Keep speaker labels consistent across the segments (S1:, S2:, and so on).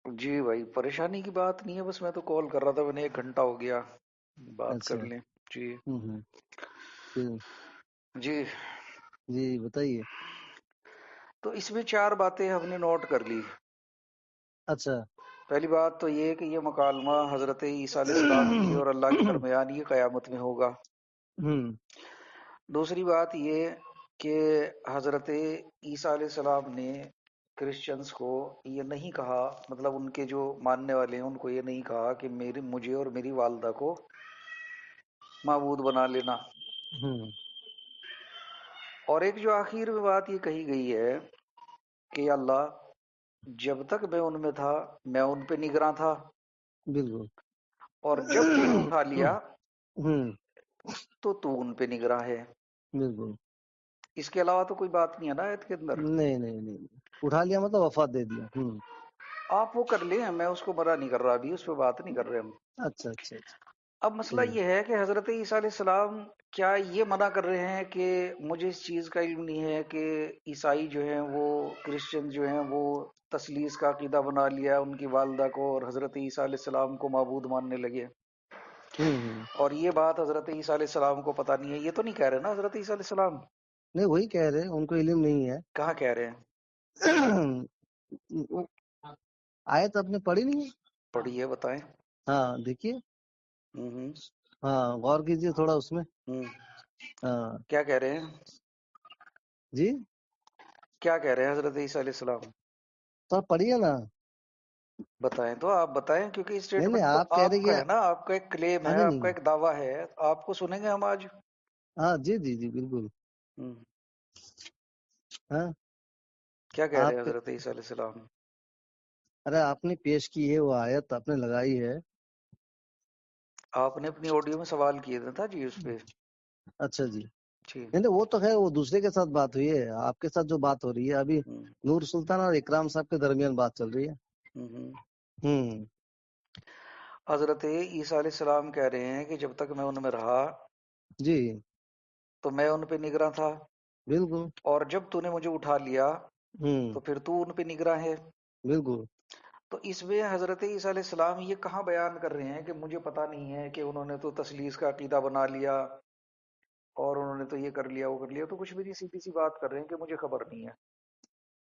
S1: جی بھائی، پریشانی کی بات نہیں ہے، بس میں تو کال کر رہا تھا، میں نے 1 گھنٹہ ہو گیا، بات
S2: اچھا۔
S1: کر لیں۔ جی
S2: ہوں پھر
S1: جی،
S2: جی بتائیے۔
S1: تو اس میں 4 باتیں ہم نے نوٹ کر لی۔
S2: اچھا۔
S1: پہلی بات تو یہ کہ یہ مکالمہ حضرت عیسیٰ علیہ السلام کی اور اللہ کے درمیان یہ قیامت میں ہوگا۔
S2: ہوں
S1: دوسری بات یہ کہ حضرت عیسیٰ علیہ السلام نے کرسچنز کو یہ نہیں کہا، مطلب ان کے جو ماننے والے ہیں ان کو یہ نہیں کہا کہ مجھے اور میری والدہ کو معبود بنا لینا۔
S2: ہوں
S1: اور ایک جو آخر میں بات یہ کہی گئی ہے کہ یا اللہ، جب تک میں ان میں تھا میں ان پہ نگراں تھا،
S2: بالکل۔
S1: اور جب تو نے اٹھا لیا
S2: ہوں
S1: تو تو ان پہ نگراں ہے۔
S2: بالکل۔
S1: اس کے علاوہ تو کوئی بات نہیں ہے نا آیت کے اندر۔
S2: نہیں نہیں نہیں، اٹھا لیا مطلب وفات دے دیا۔
S1: آپ وہ کر لیں، میں اس کو منع نہیں کر رہا، ابھی اس پہ بات نہیں کر رہے ہم۔
S2: اچھا اچھا اچھا۔
S1: اب مسئلہ
S2: ٹھیک۔
S1: یہ ہے کہ حضرت عیسیٰ علیہ السلام کیا یہ منع کر رہے ہیں کہ مجھے اس چیز کا علم نہیں ہے کہ عیسائی جو ہیں وہ کرسچن جو ہیں وہ تثلیث کا عقیدہ بنا لیا، ان کی والدہ کو اور حضرت عیسیٰ علیہ السلام کو معبود ماننے لگے،
S2: ہوں
S1: اور یہ بات حضرت عیسیٰ علیہ السلام کو پتہ نہیں ہے؟ یہ تو نہیں کہہ رہے نا حضرت عیسیٰ علیہ السلام؟
S2: نہیں، وہی کہہ رہے ان کو علم نہیں ہے۔
S1: کہاں کہہ رہے ہیں؟
S2: آیت آپ نے پڑھی نہیں ہے؟
S1: پڑھیے، بتائیں۔
S2: ہاں دیکھیے،
S1: ہوں
S2: ہاں غور کیجیے تھوڑا اس میں۔
S1: ہوں
S2: ہاں
S1: کیا کہہ رہے ہیں؟
S2: جی،
S1: کیا کہہ رہے ہیں حضرت عیسیٰ علیہ السلام؟
S2: تو آپ پڑھیے نا۔
S1: بتائیں تو، آپ بتائیں، کیونکہ
S2: نہیں نہیں،
S1: اسٹیٹمنٹ تو
S2: آپ کہہ رہے
S1: آپ کا
S2: کہ
S1: ہے نا، آپ کا ایک کلیم
S2: ہاں
S1: ہے،
S2: نہیں
S1: آپ کا
S2: نہیں،
S1: ایک دعویٰ ہے، آپ کو سنیں گے ہم آج۔
S2: ہاں جی جی جی بالکل۔
S1: ہوں،
S2: ہاں
S1: کیا کہہ رہے ہیں
S2: آپ
S1: حضرت عیسیٰ علیہ السلام؟
S2: ارے آپ نے پیش کی ہے وہ آیت آپ نے لگائی ہے۔
S1: آپ نے اپنی آڈیو میں سوال کیے تھا جی اس پہ۔
S2: اچھا جی،
S1: جی۔
S2: نہیں نہیں، وہ تو ہے، وہ دوسرے کے ساتھ بات ہوئی ہے، آپ کے ساتھ جو بات ہو رہی ہے ابھی
S1: ہوں
S2: نور سلطان اور اکرام صاحب کے درمیان بات چل رہی ہے۔
S1: ہوں۔
S2: ہوں
S1: حضرت عیسیٰ علیہ السلام کہہ رہے ہیں کہ جب تک میں ان میں رہا
S2: جی
S1: تو میں ان پہ نگراں تھا،
S2: بالکل۔
S1: اور جب تو نے مجھے اٹھا لیا
S2: ہوں
S1: تو پھر تو ان پہ نگراں ہے۔
S2: بالکل۔
S1: تو اس میں حضرت عیسیٰ علیہ السلام یہ کہاں بیان کر رہے ہیں کہ مجھے پتہ نہیں ہے، کہ انہوں نے تو تثلیث کا عقیدہ بنا لیا اور انہوں نے تو یہ کر لیا وہ کر لیا؟ تو کچھ بھی نہیں، سیدھی سی بات کر رہے ہیں کہ مجھے خبر نہیں ہے۔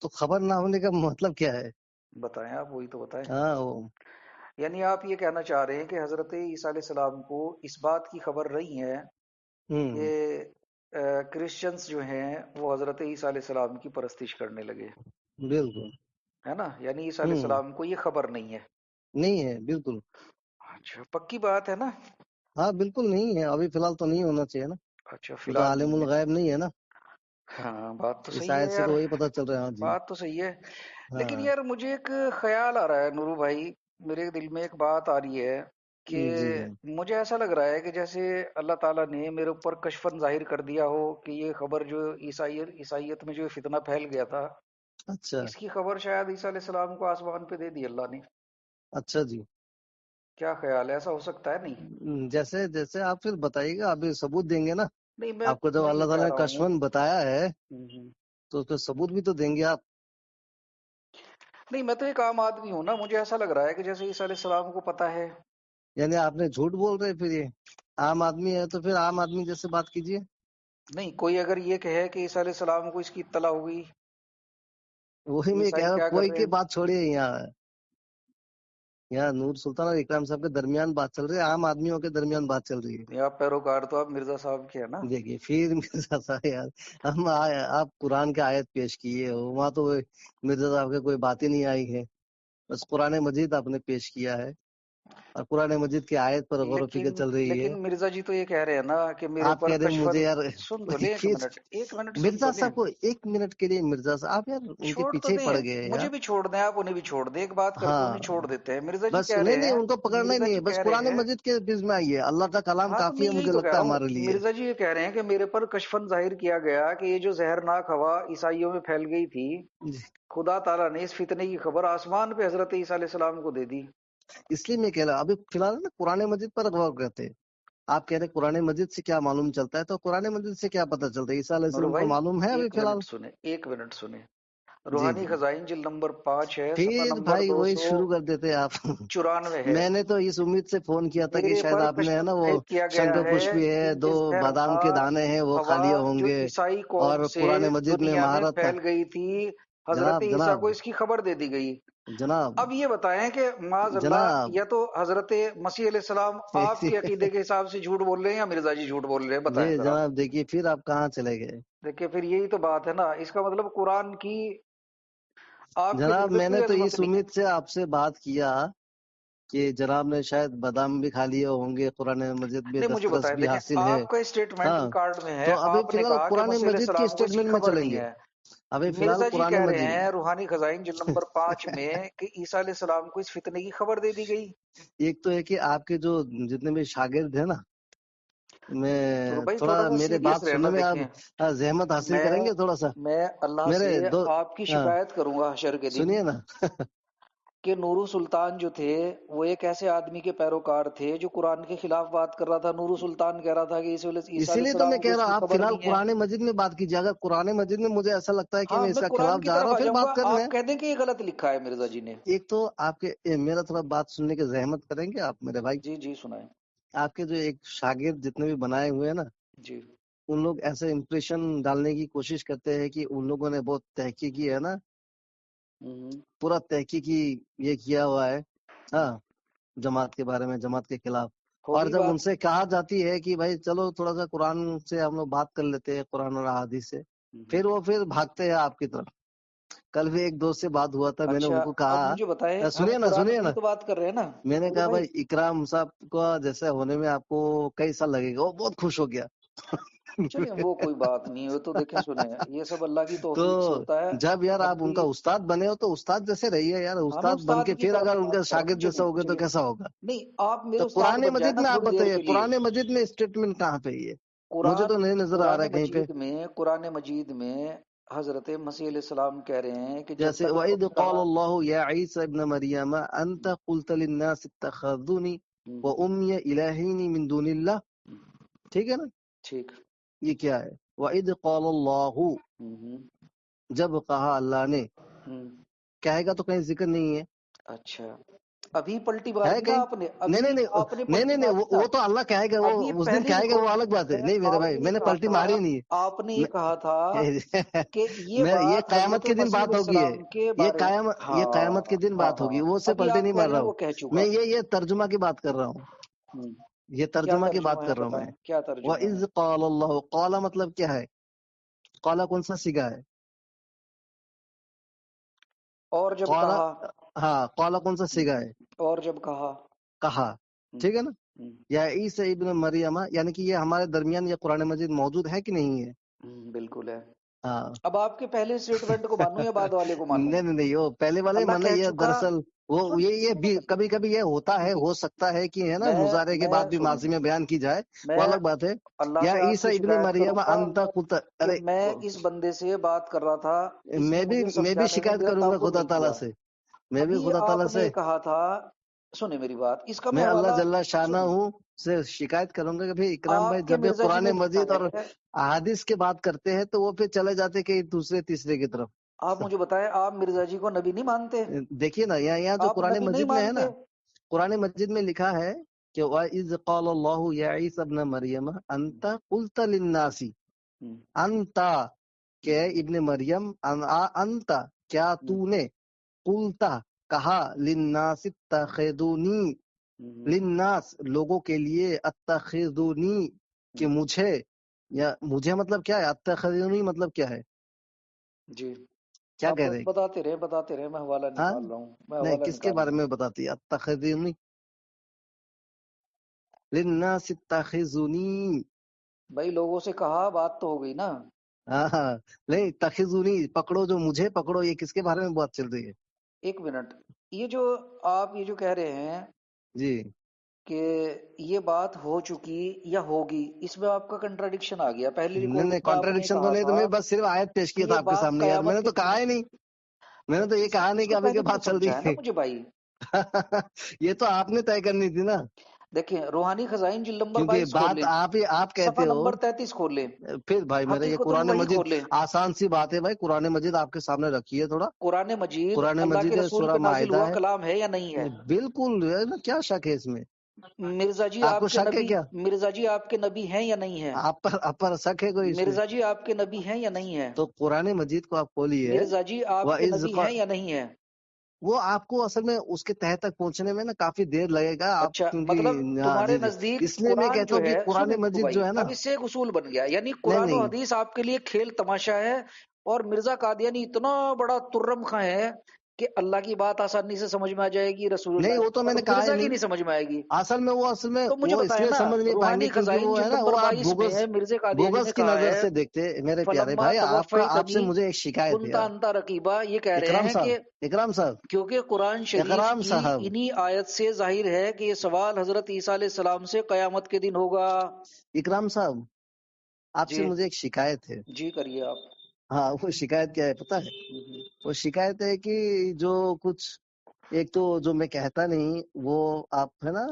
S2: تو خبر نہ ہونے کا مطلب کیا ہے؟
S1: بتائیں، آپ وہی تو بتائیں۔
S2: ہاں
S1: یعنی آپ یہ کہنا چاہ رہے ہیں کہ حضرت عیسیٰ علیہ السلام کو اس بات کی خبر نہیں ہے کہ
S2: ہوں
S1: کرسچنز جو ہیں وہ حضرت عیسیٰ علیہ السلام کی پرستش کرنے لگے،
S2: بالکل۔
S1: ہے نا؟ یعنی عیسیٰ علیہ
S2: ہوں
S1: السلام کو یہ خبر نہیں ہے۔
S2: نہیں ہے بالکل۔
S1: اچھا، پکی بات ہے نا؟
S2: ہاں بالکل نہیں ہے، ابھی فی الحال تو نہیں ہونا چاہیے نا،
S1: اچھا، فی
S2: وہ تو
S1: الحال
S2: عالم
S1: نہیں ہے۔
S2: الغیب نہیں ہے نا۔
S1: ہاں، بات تو
S2: اس
S1: صحیح
S2: آیت
S1: ہے
S2: سے
S1: یار،
S2: تو وہی پتہ چل رہا ہے۔ ہاں جی۔
S1: بات تو صحیح ہے، لیکن
S2: ہاں
S1: یار مجھے ایک خیال آ رہا ہے نورو بھائی، میرے دل میں ایک بات آ رہی ہے کہ
S2: جی
S1: مجھے ایسا لگ رہا ہے کہ جیسے اللہ تعالیٰ نے میرے اوپر کشفن ظاہر کر دیا ہو کہ یہ خبر جو عیسائیت میں جو فتنہ پھیل گیا تھا،
S2: اچھا
S1: اس کی خبر شاید عیسیٰ علیہ السلام کو آسمان پہ دے دی اللہ نے۔
S2: اچھا جی،
S1: کیا خیال ہے، ایسا ہو سکتا ہے؟ نہیں؟
S2: جیسے جیسے آپ پھر بتائیے گا، ابھی ثبوت دیں گے نا
S1: نہیں،
S2: آپ کو، جب
S1: میں
S2: اللہ
S1: یہ کہہ
S2: تعالیٰ نے
S1: رہا ہوں،
S2: کشفن بتایا ہے
S1: ہوں،
S2: تو اس کا ثبوت بھی تو دیں گے آپ۔
S1: نہیں، میں تو ایک عام آدمی ہوں نا، مجھے ایسا لگ رہا ہے کہ جیسے عیسیٰ علیہ السلام کو پتہ ہے۔
S2: یعنی آپ نے جھوٹ بول رہے پھر، یہ عام آدمی ہے تو پھر عام آدمی جیسے بات کیجیے۔
S1: نہیں، کوئی اگر یہ کہے کہ عیسیٰ علیہ السلام کو اس کی اطلاع ہوئی،
S2: وہی میں کہہ
S1: عیسائی
S2: رہا ہوں،
S1: کیا کر
S2: کوئی
S1: رہے
S2: کی
S1: ہیں؟
S2: بات چھوڑیے، یہاں نور سلطان اور اکرام صاحب کے درمیان بات چل رہی ہے، عام آدمیوں کے درمیان بات چل رہی ہے۔
S1: نہیں، آپ پیروکار تو آپ مرزا صاحب کے ہیں نا؟
S2: دیکھیے پھر مرزا صاحب یار، آپ قرآن کے آیت پیش کیے ہو، وہاں تو مرزا صاحب کے کوئی بات ہی نہیں آئی ہے، بس قرآن مجید آپ نے پیش کیا ہے، اور قرآن مجید کی آیت پر غور و
S1: لیکن
S2: فکر چل رہی ہے۔
S1: لیکن مرزا جی تو یہ کہہ رہے ہیں نا کہ میرے
S2: آپ
S1: اوپر
S2: کہہ رہے ہیں مجھے
S1: کشفن۔
S2: یار
S1: سن تو لیں، ایک
S2: پھر
S1: منٹ، ایک منٹ سن تو
S2: مرزا
S1: لیں۔
S2: صاحب کو ایک منٹ کے لیے، مرزا صاحب آپ یار ان کے
S1: چھوڑ تو
S2: پیچھے ہی
S1: دیں،
S2: پڑ گئے
S1: مجھے
S2: یار۔
S1: بھی چھوڑ دیں، آپ انہیں بھی چھوڑ دیں، ایک بات کر کے
S2: ہاں
S1: انہیں چھوڑ دیتے ہیں۔ مرزا جی
S2: بس
S1: کہہ
S2: نہیں
S1: رہے
S2: نہیں،
S1: ہیں،
S2: ان کو پکڑنا ہی
S1: مرزا
S2: نہیں
S1: جی
S2: ہے، بس
S1: کہہ
S2: قرآن
S1: رہے ہیں،
S2: مجید کے بز میں آئیے، اللہ کا کلام
S1: ہاں تو
S2: کافی
S1: میں
S2: ہے
S1: یہی
S2: مجھے
S1: تو کہہ
S2: لگتا
S1: رہا
S2: ہے
S1: ہوں،
S2: ہمارے لیے۔
S1: مرزا جی یہ کہہ رہے ہیں کہ میرے پر کشفن ظاہر کیا گیا کہ یہ جو زہرناک ہوا عیسائیوں میں پھیل گئی تھی، خدا تعالیٰ نے اس فتنے کی خبر آسمان پہ حضرت عیسیٰ علیہ السلام کو دے دی۔
S2: اس لیے میں کہہ رہا ہوں، ابھی فی الحال نا قرآن مجید پر غور کرتے ہیں۔ آپ کہہ رہے ہیں قرآن مجید سے کیا معلوم چلتا ہے، تو قرآن مجید سے کیا پتہ چلتا ہے؟ عیسیٰ علیہ
S1: نورو
S2: السلام کو
S1: بھائی،
S2: معلوم ہے ابھی
S1: ایک
S2: فی الحال؟
S1: منٹ سنیں، ایک منٹ سنیں۔ روحانی
S2: جی
S1: خزائن جلد نمبر 5 ہے، صفحہ
S2: پھر
S1: نمبر
S2: بھائی وہی شروع کر دیتے آپ
S1: 294 ہے۔
S2: میں نے تو اس امید سے فون کیا تھا کہ
S1: میرے
S2: شاید
S1: پر
S2: آپ نے ہے نا
S1: تشدد
S2: وہ
S1: کیا گیا
S2: شنکر
S1: ہے
S2: پشپی ہے،
S1: کہ
S2: 2
S1: اظہر
S2: بادام کے دانے ہیں وہ
S1: ہوا
S2: خالی ہوں
S1: جو
S2: گے،
S1: عیسائی قوم
S2: اور
S1: سے
S2: قرآن مجید میں
S1: دنیا میں
S2: مہارت
S1: پھیل گئی تھی، حضرت
S2: جناب
S1: عیسیٰ
S2: جناب
S1: کو اس کی خبر دے دی گئی۔
S2: جناب
S1: اب یہ بتائیں کہ معاذ اللہ،
S2: جناب
S1: یا تو حضرت مسیح علیہ السلام آپ کے عقیدے کے حساب سے جھوٹ بول رہے ہیں یا مرزا جی جھوٹ بول رہے ہیں؟
S2: جی
S1: بتائیں ذرا۔
S2: جناب دیکھیے پھر آپ کہاں چلے گئے
S1: دیکھیں پھر یہی تو بات ہے نا، اس کا مطلب قرآن کی آپ کے دل
S2: جناب؟
S1: پہ
S2: میں نے
S1: کوئی
S2: تو
S1: عظمت
S2: اس
S1: نہیں ہے۔
S2: امید سے آپ سے بات کیا کہ جناب نے شاید بادام بھی کھا لیے ہوں گے، قرآن مجید میں
S1: نہیں مجھے
S2: دسترس
S1: بتائیں،
S2: بھی
S1: دیکھیں
S2: حاصل ہے۔
S1: آپ کا اسٹیٹمنٹ
S2: ہاں
S1: ریکارڈ میں ہے،
S2: تو ابھی
S1: آپ
S2: فی
S1: نے
S2: الحال
S1: کہا کہ
S2: قرآن
S1: مسیح علیہ
S2: مجید کے
S1: السلام کو اس کی
S2: اسٹیٹمنٹ میں
S1: خبر
S2: چلیں
S1: نہیں
S2: گے،
S1: ہے۔
S2: ابھی فی الحال
S1: مرزا جی
S2: قرآن
S1: کہہ رہے
S2: مجید
S1: ہیں روحانی خزائن جلد نمبر 5 میں کہ عیسیٰ علیہ السلام کو اس فتنے کی خبر دے دی گئی۔
S2: ایک تو ہے کہ آپ کے جو جتنے بھی شاگرد ہیں نا،
S1: تو
S2: میں
S1: بھائی
S2: تھوڑا
S1: تھوڑا سا
S2: میرے
S1: سیریس
S2: بات
S1: رہنا،
S2: سننے میں
S1: دیکھیں
S2: آپ زحمت حاصل
S1: میں
S2: کریں گے تھوڑا سا؟
S1: میں اللہ سے
S2: میرے دو
S1: آپ کی
S2: ہاں
S1: شکایت کروں گا حشر کے دن
S2: سنیے نا
S1: کہ نورو سلطان جو تھے وہ ایک ایسے آدمی کے پیروکار تھے جو قرآن کے خلاف بات کر رہا تھا۔ نورو سلطان کہہ رہا تھا کہ عیسیٰ علیہ
S2: اسی لیے تو میں
S1: السلام کو
S2: کہہ
S1: اس
S2: رہا
S1: کی
S2: ہوں آپ فی
S1: خبر
S2: الحال
S1: نہیں ہے۔
S2: قرآن مجید میں بات کیجیے، اگر قرآن مجید میں مجھے ایسا لگتا ہے کہ
S1: ہاں
S2: میں اس
S1: میں
S2: کا
S1: قرآن
S2: خلاف
S1: کی
S2: جا رہا
S1: طرف
S2: ہوں
S1: آ
S2: پھر
S1: جاؤں
S2: بات
S1: گا،
S2: کر لیں۔
S1: آپ کہہ دیں کہ یہ غلط لکھا ہے مرزا جی نے۔
S2: ایک تو آپ کے میرا تھوڑا بات سننے کی زحمت کریں گے آپ میرے بھائی؟
S1: جی جی سنائیں۔
S2: آپ کے جو ایک شاگرد جتنے بھی بنائے ہوئے ہیں نا،
S1: جی
S2: ان لوگ ایسے امپریشن ڈالنے کی کوشش کرتے ہیں کہ ان لوگوں نے بہت تحقیقی ہے نا، پورا تحقیقی یہ کیا ہوا ہے ہاں جماعت کے بارے میں، جماعت کے خلاف۔ اور
S1: ہوگی
S2: جب ان
S1: بات۔
S2: سے کہا جاتی ہے کہ بھائی چلو تھوڑا سا قرآن سے ہم لوگ بات کر لیتے ہیں، قرآن اور احادیث سے، پھر وہ بھاگتے ہیں آپ کی طرف۔ کل بھی ایک دوست سے بات ہوا تھا، میں نے ان
S1: اچھا
S2: کو
S1: اب
S2: کہا
S1: مجھے بتائیں، ہم قرآن
S2: سنیے
S1: کی
S2: نا،
S1: تو بات کر رہے ہیں نا
S2: میں نے
S1: میرے
S2: کہا
S1: بھائی؟
S2: بھائی اکرام صاحب کا جیسا ہونے میں آپ کو کئی سال لگے گا، وہ بہت خوش ہو گیا
S1: چلیں وہ کوئی بات نہیں ہے، تو دیکھیں سنیں، یہ سب اللہ کی
S2: تو
S1: توفیق سے ہوتا ہے۔
S2: جب یار آپ ان کا
S1: ابھی
S2: استاد بنے ہو تو استاد جیسے رہیے یار،
S1: میں
S2: استاد بن
S1: استاد
S2: کے
S1: کی
S2: پھر
S1: طرف
S2: اگر ان کا
S1: بات کر رہا ہوں۔
S2: شاگرد جیسا
S1: چلیے
S2: ہوگا تو
S1: چلیے،
S2: کیسا ہوگا؟
S1: نہیں آپ میرے
S2: تو
S1: استاد
S2: قرآن
S1: بن جائیں
S2: مجید
S1: نا
S2: میں آپ
S1: تھوڑی دیر
S2: بتائیے،
S1: کے لیے۔
S2: قرآن مجید میں اسٹیٹمنٹ کہاں پہ ہے؟ مجھے
S1: قرآن
S2: تو نہیں نظر آ رہا ہے کہیں پہ۔
S1: قرآن مجید میں حضرت مسیح علیہ السلام کہہ رہے ہیں کہ جب
S2: جیسے
S1: تک
S2: وَإِذْ
S1: تم
S2: قَالَ
S1: کہا
S2: اللَّهُ يَا عِيسَى ابْنَ مَرْيَمَ أَنْتَ قُلْتَ لِلنَّاسِ اتَّخَذُونِي وَأُمِّيَ إِلَٰهَيْنِ مِن دُونِ اللَّهِ، ٹھیک ہے نا؟
S1: ٹھیک۔
S2: یہ کیا ہے؟ وَإِذْ قَالَ اللَّهُ، جب کہا اللہ نے، کہے گا تو کہیں ذکر نہیں ہے،
S1: اچھا ابھی پلٹی ماری
S2: ہے
S1: نا
S2: کہیں؟
S1: آپ نے،
S2: نہیں
S1: ابھی
S2: نہیں
S1: آپ نے
S2: نہیں
S1: پلٹی
S2: نہیں نہیں
S1: ماری نا۔
S2: وہ تو اللہ کہے گا، وہ
S1: ابھی
S2: اس دن
S1: پہلی
S2: کہے گا،
S1: دیکھو،
S2: وہ الگ بات ہے۔ نہیں میرے
S1: آپ
S2: بھائی
S1: نے
S2: میں
S1: یہ
S2: نے
S1: کہا
S2: پلٹی
S1: تھا،
S2: ماری نہیں
S1: آپ نے یہ کہا تھا
S2: ہے
S1: کہ یہ
S2: یہ
S1: بات
S2: قیامت
S1: حضرت
S2: کے دن
S1: مسیح
S2: بات
S1: علیہ
S2: ہوگی ہے،
S1: السلام کے بارے میں۔
S2: یہ قیامت کے
S1: ہاں
S2: دن
S1: ہاں
S2: بات
S1: ہاں،
S2: ہوگی، وہ سے
S1: ابھی
S2: پلٹی
S1: آپ
S2: نہیں
S1: کہہ
S2: مار
S1: رہے
S2: رہا
S1: ہیں
S2: ہوں
S1: وہ کہہ چکا۔
S2: میں، یہ ترجمہ کی بات کر رہا ہوں، یہ
S1: کیا
S2: ترجمہ کی بات
S1: ترجمہ ہے
S2: کر رہا ہوں میں۔
S1: بتائیں، کیا ترجمہ ہے؟
S2: وَإِذْ قَالَ اللَّهُ، قَالَ مطلب کیا ہے؟ قَالَ کون سا سیگا ہے؟
S1: اور جب
S2: قَالَ،
S1: کہا،
S2: ہاں قَالَ کون سا سیگا ہے؟
S1: اور جب کہا،
S2: کہا، ٹھیک ہے نا؟ یا عیسی ابن مریم، یعنی کہ یہ ہمارے درمیان یہ قرآن مجید موجود ہے کہ نہیں ہے؟
S1: بالکل ہے۔
S2: ہاں
S1: اب آپ کے پہلے اسٹیٹمنٹ کو مانوں یا بعد والے کو مانوں؟
S2: نہیں نہیں نہیں، وہ پہلے والے
S1: اللہ
S2: من
S1: کہہ
S2: یہ
S1: چکا،
S2: دراصل وہ یہ بھی کبھی کبھی یہ ہوتا ہے، ہو سکتا ہے کہ ہے نا مظاہرے کے
S1: میں
S2: بعد بھی
S1: سنیں،
S2: ماضی میں بیان کی جائے، وہ
S1: میں
S2: الگ بات ہے۔
S1: اللہ
S2: یا
S1: سے آپ سے
S2: عیسی ابن
S1: شکایت کروں
S2: مریم
S1: گا
S2: انت قلت،
S1: کہ
S2: ارے
S1: میں اس بندے سے بات کر رہا تھا، اس نے مجھے
S2: میں بھی
S1: سمجھانے میں
S2: شکایت
S1: میرا
S2: کروں گا
S1: تعاون
S2: خدا
S1: نہیں
S2: تعالیٰ
S1: کیا۔
S2: سے، میں بھی
S1: ابھی
S2: خدا
S1: آپ
S2: تعالیٰ
S1: نے
S2: سے،
S1: کہا تھا، سنیں میری بات، اس کا میں
S2: میں اللہ
S1: حوالہ
S2: جل شانہ
S1: سنیں۔
S2: ہوں سے شکایت کروں گا کہ بھائی اکرام بھائی
S1: آپ کے
S2: جب بھی
S1: مرزا جی
S2: قرآن
S1: نے لکھا
S2: مجید اور
S1: ہے،
S2: احادیث کی بات کرتے ہیں تو وہ پھر چلے جاتے کہ دوسرے تیسرے کی طرف۔
S1: آپ مجھے بتائیں، آپ مرزا جی کو نبی نہیں مانتے؟
S2: دیکھیے نا یہاں جو
S1: آپ
S2: قرآن
S1: نبی نہیں
S2: مجید میں ہے نا،
S1: مانتے؟
S2: قرآن مجید میں لکھا ہے کہ وَإِذْ قَالَ اللَّهُ يَا عِيسَى ابْنَ مَرْيَمَ أَنْتَ قُلْتَ لِلنَّاسِ، انت کہ ابن مریم، انت کیا تو نے، قلتا کہا، للناس اتخذونی، للناس لوگوں کے لیے، اتخذونی کہ مجھے، یا مجھے مطلب کیا ہے، اتخذونی مطلب کیا ہے،
S1: جی
S2: کیا
S1: آپ
S2: کہہ رہے؟
S1: بتاتے رہے، میں حوالہ
S2: ہاں
S1: نکال رہا ہوں، میں
S2: نہیں
S1: حوالہ
S2: کس کے
S1: نکال رہا
S2: بارے
S1: ہوں۔
S2: میں بتاتی ہے؟ اتخذونی، للناس اتخذونی،
S1: بھائی لوگوں سے کہا، بات تو ہو گئی نا۔
S2: ہاں ہاں نہیں، تخذونی پکڑو، جو مجھے پکڑو، یہ کس کے بارے میں بات چل رہی ہے؟
S1: ایک منٹ، یہ جو آپ یہ جو کہہ رہے ہیں
S2: جی
S1: کہ یہ بات ہو چکی یا ہوگی، اس میں آپ کا کنٹراڈکشن آ گیا۔ پہلی
S2: نہیں نہیں
S1: ریکارڈنگ میں آپ نے
S2: کانٹرڈکشن تو
S1: کہا
S2: نہیں، تو
S1: تھا
S2: میں بس صرف آیت پیش
S1: کہ
S2: کیا تھا
S1: یہ
S2: آپ کے
S1: بات
S2: سامنے، یار میں
S1: قیامت
S2: نے
S1: کے
S2: تو
S1: دن،
S2: کہا ہی نہیں، میں نے تو یہ کہا نہیں
S1: اس
S2: کہ
S1: کو
S2: ابھی
S1: پہلے
S2: کے
S1: بھی تو
S2: بات چل رہی
S1: سمجھا ہے نا
S2: ہے
S1: مجھے بھائی۔
S2: یہ تو آپ نے طے کرنی تھی نا۔
S1: دیکھیں روحانی خزائن جلد نمبر
S2: کیونکہ
S1: 22 کھول
S2: بات
S1: لیں،
S2: آپ
S1: صفحہ
S2: کہتے ہو،
S1: نمبر 33 کھول لیں،
S2: پھر بھائی میرے یہ
S1: حقیقت
S2: قرآن
S1: الوحی
S2: مجید
S1: کھول لیں۔
S2: آسان سی بات ہے بھائی، قرآن مجید آپ کے سامنے رکھی ہے تھوڑا،
S1: قرآن مجید
S2: قرآن
S1: اللہ
S2: مجید
S1: کے
S2: ہے،
S1: رسول
S2: سورہ
S1: پہ نازل
S2: معاہدہ
S1: ہوا
S2: ہے،
S1: کلام ہے یا نہیں ہے؟
S2: بالکل ہے نا، کیا شک ہے اس میں؟
S1: مرزا جی
S2: آپ کو
S1: آپ کے
S2: شک ہے
S1: نبی،
S2: کیا؟
S1: مرزا جی آپ کے نبی ہیں یا نہیں ہے؟
S2: آپ پر شک ہے کوئی اس میں؟
S1: مرزا جی آپ کے نبی ہیں یا نہیں ہے؟
S2: تو قرآن مجید کو آپ کھولیے،
S1: مرزا جی آپ کے
S2: وَإِذْ
S1: نبی ہیں یا نہیں ہے؟
S2: وہ آپ کو اصل میں اس کے تہ تک پہنچنے میں نا کافی دیر لگے گا آپ،
S1: اچھا مطلب
S2: کیونکہ ہاں
S1: تمہارے
S2: جی جی،
S1: نزدیک
S2: اس لیے میں
S1: قرآن
S2: کہتا
S1: جو
S2: ہوں کہ
S1: ہے،
S2: قرآن
S1: سنیں تو
S2: مجید
S1: بھائی
S2: جو ہے نا،
S1: اب اس سے ایک اصول بن گیا، یعنی
S2: نہیں
S1: قرآن و
S2: نہیں
S1: حدیث آپ کے لیے کھیل تماشا ہے، اور مرزا قادیانی اتنا بڑا ترم خاں ہے کہ اللہ کی بات آسانی سے سمجھ میں آ جائے گی، رسول
S2: نہیں،
S1: اللہ
S2: وہ
S1: کی
S2: تو میں
S1: بات
S2: نے کہا ہی
S1: مرزا کی
S2: نہیں،
S1: نہیں سمجھ میں آئے گی۔
S2: اصل میں
S1: تو مجھے
S2: وہ اس
S1: بتائیں
S2: لیے
S1: نا،
S2: سمجھ نہیں پائیں گے
S1: روحانی
S2: کیونکہ
S1: خزائن
S2: وہ ہے
S1: جلد
S2: نا، وہ
S1: نمبر
S2: آپ
S1: 22 میں مرزا قادیانی نے
S2: بوگس کی
S1: کہا
S2: نظر
S1: ہے
S2: سے دیکھتے میرے پیارے
S1: فلما
S2: بھائی، آپ سے
S1: توفیتنی
S2: مجھے ایک شکایت ہے
S1: کنتا
S2: یار،
S1: انتا رقیبا، یہ کہہ رہے
S2: اکرام
S1: ہیں
S2: صاحب،
S1: کہ
S2: اکرام صاحب،
S1: کیونکہ قرآن شریف
S2: اکرام
S1: کی
S2: صاحب،
S1: انہی آیت سے ظاہر ہے کہ یہ سوال حضرت عیسیٰ علیہ السلام سے قیامت کے دن ہوگا۔
S2: اکرام صاحب، آپ سے
S1: جی
S2: مجھے ایک شکایت ہے۔
S1: جی کریے آپ۔
S2: ہاں، وہ شکایت کیا ہے پتہ ہے؟ وہ شکایت ہے کہ جو کچھ ایک تو جو میں کہتا نہیں وہ آپ ہے نا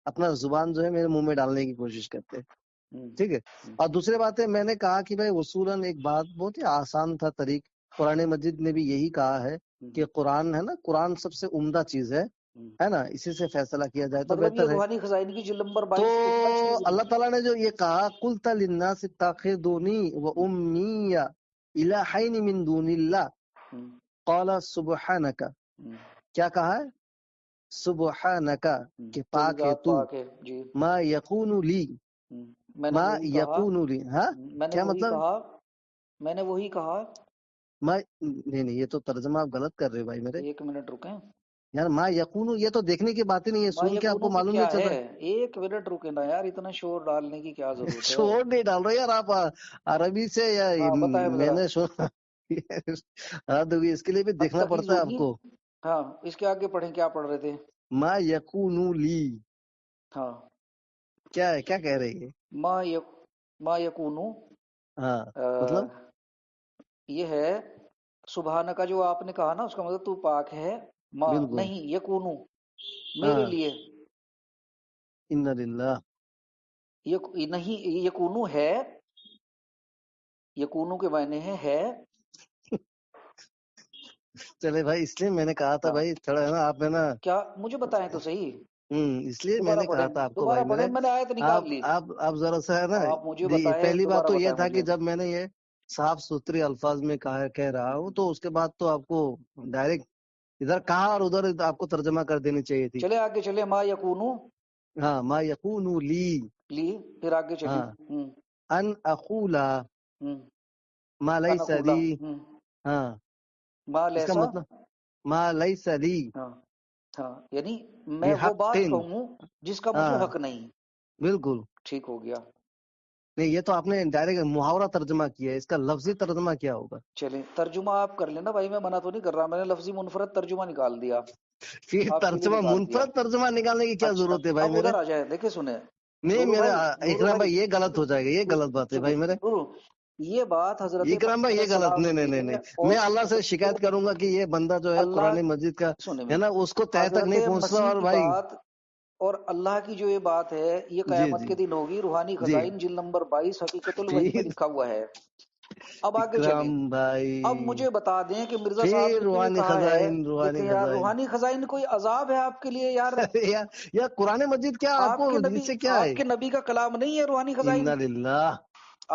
S2: اپنا زبان جو ہے میرے منہ میں ڈالنے کی کوشش کرتے ہیں، ٹھیک ہے؟ اور دوسری بات ہے، میں نے کہا کہ بھائی وصولاً ایک بات بہت ہی آسان تھا طریق، قرآن مجید نے بھی یہی کہا ہے کہ قرآن ہے نا، قرآن سب سے عمدہ چیز ہے نا، اسی سے فیصلہ کیا جائے تو
S1: مطلب یہ
S2: بہتر ہے۔
S1: روحانی خزائن کی جلد نمبر
S2: تو
S1: 22 عمدہ چیز ہے۔
S2: اللہ تعالیٰ نے جو یہ کہا قُلْتَ لِلنَّاسِ اتَّخِذُونِي وَأُمِّيَّ إِلَٰهَيْنِ مِن دُونِ اللَّهِ قَالَ سُبْحَانَكَ، کیا کہا ہے؟ سبحانک، کہ
S1: تیری
S2: پاک ہے
S1: ذات
S2: تو،
S1: پاک ہے جی۔
S2: ما یکون لی،
S1: میں نے
S2: ما
S1: وہی کہا،
S2: یکون لی، ہاں
S1: میں نے
S2: کیا
S1: وہی
S2: مطلب؟
S1: کہا، میں نے وہی کہا۔
S2: نہیں نہیں، یہ تو ترجمہ آپ غلط کر رہے ہو بھائی میرے
S1: ایک منٹ رکیں،
S2: یار، ما یکون، یہ تو دیکھنے کی بات ہی نہیں ہے،
S1: ما
S2: سن کے آپ کو
S1: یکونو کی
S2: معلوم
S1: کیا
S2: نہیں چل
S1: ہے؟
S2: رہا
S1: ایک منٹ رکے نا یار، اتنا شور ڈالنے کی کیا
S2: ہے؟
S1: ضرورت ہے؟
S2: چھوڑ نہیں ڈال رہے یار آپ عربی سے، یا
S1: ہاں بتائیں
S2: میں
S1: ذرا۔
S2: نے سنا حد ہوئی، اس کے لیے بھی دیکھنا پڑتا ہے آپ
S1: اتخذونی،
S2: کو۔
S1: ہاں اس کے آگے پڑھیں، کیا پڑھ رہے تھے؟
S2: ما یکون لی،
S1: ہاں
S2: کیا ہے، کیا کہہ رہے ہیں؟
S1: ما یکونو،
S2: ہاں مطلب
S1: یہ ہے سبحانہ کا جو آپ نے کہا نا، اس کا مطلب تو پاک ہے، ما
S2: بالکل،
S1: نہیں یکونو میرے
S2: ہاں،
S1: لیے،
S2: ان للہ،
S1: نہیں یکونو ہے، یکونو کے معنی ہے۔
S2: چلے بھائی، اس لیے میں نے کہا تھا
S1: ہاں
S2: بھائی تھوڑا ہے نا آپ ہے نا،
S1: کیا مجھے بتائیں تو صحیح،
S2: اس لیے میں
S1: دوبارہ
S2: نے
S1: پڑھیں،
S2: کہا تھا آپ کو
S1: دوبارہ
S2: بھائی
S1: پڑھیں،
S2: میرے،
S1: میں نے آیت نکال لی۔
S2: آپ ذرا سا ہے نا،
S1: آپ مجھے بتائیں،
S2: پہلی بات
S1: دوبارہ
S2: تو یہ
S1: بتائیں
S2: تھا کہ
S1: مجھے۔
S2: جب میں نے یہ صاف ستھری الفاظ میں کہہ رہا ہوں، تو اس کے بعد تو آپ کو ڈائریکٹ ادھر کہا اور ادھر آپ کو ترجمہ کر دینی چاہیے تھی۔
S1: چلے آگے چلے، ما یکونو
S2: ہاں، ما یکون لی،
S1: لی، پھر آگے چلیے۔
S2: ہاں، ان اقولا ما لیس
S1: انقولا،
S2: لی، ہاں،
S1: ما
S2: اس کا
S1: لیسا،
S2: مطلب ما لیس لی
S1: ہاں ہاں، یعنی میں وہ
S2: بحق،
S1: بات کہوں جس کا مجھے
S2: ہاں
S1: حق نہیں۔
S2: بالکل،
S1: ٹھیک ہو گیا۔
S2: نہیں یہ تو آپ نے ڈائریکٹ محاورہ ترجمہ کیا ہے، اس کا لفظی ترجمہ کیا ہوگا؟
S1: چلیں ترجمہ آپ کر لینا بھائی، میں منع تو نہیں کر رہا، میں نے لفظی منفرد ترجمہ نکال دیا،
S2: پھر
S1: آپ کے لیے
S2: ترجمہ
S1: نکال دیا۔
S2: منفرد ترجمہ نکالنے کی کیا
S1: اچھا
S2: ضرورت ہے بھائی
S1: اب
S2: میرے؟
S1: ادھر آ جائیں، دیکھیں سنیں
S2: نہیں
S1: نورو
S2: میرے
S1: بھائی، نورو
S2: اکرام
S1: بھائی،
S2: بھائی، یہ غلط ہو جائے گا، یہ غلط بات ہے بھائی میرے
S1: نورو، یہ بات حضرت
S2: اکرام
S1: محمد
S2: بھائی،
S1: علیہ
S2: یہ غلط،
S1: السلام
S2: نہیں نہیں نہیں
S1: کے
S2: نہیں،
S1: اور
S2: میں اللہ سے
S1: حضرت
S2: شکایت کروں گا کہ یہ بندہ جو ہے
S1: اللہ،
S2: قرآن مجید کا
S1: سنیں
S2: ہے
S1: میری،
S2: نا، اس کو تہ تک
S1: حضرت
S2: نہیں پہنچتا،
S1: مسیح
S2: اور
S1: کی
S2: بھائی
S1: بات اور اللہ کی جو یہ بات ہے، یہ
S2: جی
S1: قیامت
S2: جی
S1: کے دن ہوگی، روحانی
S2: جی،
S1: خزائن جلد نمبر 22 حقیقت الوحی میں
S2: پھر
S1: لکھا ہوا ہے۔ اب آگے چلیں،
S2: اکرام
S1: اب
S2: بھائی،
S1: مجھے بتا دیں کہ مرزا صاحب
S2: پھر
S1: نے تو یہ
S2: روحانی
S1: کہا ہے،
S2: خزائن، روحانی
S1: دیکھیں یار
S2: خزائن
S1: روحانی خزائن کوئی عذاب ہے آپ کے لیے یار؟
S2: یا قرآن مجید کیا آپ
S1: آپ
S2: کو
S1: کے
S2: اس
S1: نبی،
S2: سے کیا ہے؟
S1: آپ کے نبی کا کلام نہیں ہے روحانی خزائن؟
S2: انا للہ،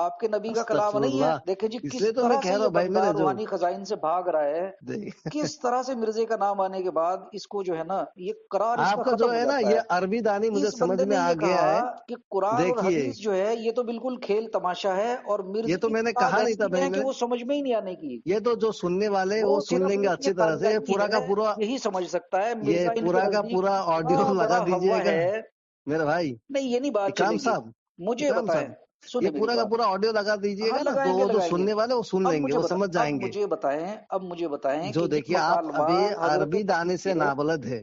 S1: آپ کے نبی کا کلام
S2: استغفر
S1: نہیں ہے؟
S2: اللہ،
S1: دیکھیں جی
S2: اس
S1: کس
S2: لیے تو میں
S1: طرح
S2: کہہ
S1: سے
S2: رہا
S1: یہ
S2: ہوں بھائی
S1: بندہ
S2: میرے، جو
S1: روحانی خزائن سے بھاگ رہا ہے، کس طرح سے مرزے کا نام آنے کے بعد اس کو جو ہے نا یہ قرار اس کا
S2: آپ کا جو
S1: ختم ہو
S2: ہے نا
S1: جاتا ہے۔
S2: یہ عربی دانی مجھے
S1: اس
S2: سمجھ
S1: بندے
S2: میں
S1: نے
S2: آ
S1: یہ
S2: گیا
S1: کہا
S2: ہے،
S1: کہ قرآن اور
S2: دیکھیے
S1: حدیث جو ہے یہ تو بالکل کھیل تماشا ہے، اور
S2: یہ
S1: مرزے
S2: تو
S1: کی
S2: میں نے
S1: کتاب
S2: کہا نہیں تھا
S1: ایسی
S2: بھائی
S1: ہیں کہ
S2: میرے،
S1: وہ سمجھ میں ہی نہیں آنے کی،
S2: یہ تو جو سننے والے
S1: وہ
S2: وہ سن
S1: صرف
S2: لیں گے
S1: ایک یہ
S2: اچھی طرح سے، یہ
S1: کاریگری ہے، یہی سمجھ سکتا ہے
S2: یہ
S1: مرزا ان کے
S2: پورا کا
S1: نزدیک
S2: پورا
S1: اتنا
S2: آڈیو لگا
S1: بڑا
S2: دیجئے
S1: ہوا
S2: گا
S1: ہے۔
S2: میرے بھائی
S1: نہیں یہ نہیں بات چلے
S2: اکرام
S1: گی،
S2: صاحب،
S1: مجھے
S2: اکرام
S1: بتائیں،
S2: صاحب، یہ
S1: سنیں میری
S2: پورا کا
S1: بات،
S2: پورا آڈیو لگا دیجئے
S1: ہاں
S2: گا نا، تو
S1: لگائیں گے
S2: وہ جو
S1: لگائیں گے۔
S2: سننے والے وہ سن
S1: اب
S2: لیں گے،
S1: مجھے
S2: وہ
S1: بتا،
S2: سمجھ
S1: اب
S2: جائیں گے۔
S1: مجھے بتائیں، اب مجھے بتائیں کہ
S2: جو
S1: یہ
S2: دیکھیے آپ
S1: مکالمہ
S2: ابھی
S1: حضرت
S2: عربی دانے سے
S1: مسیح کے،
S2: نابلد ہے،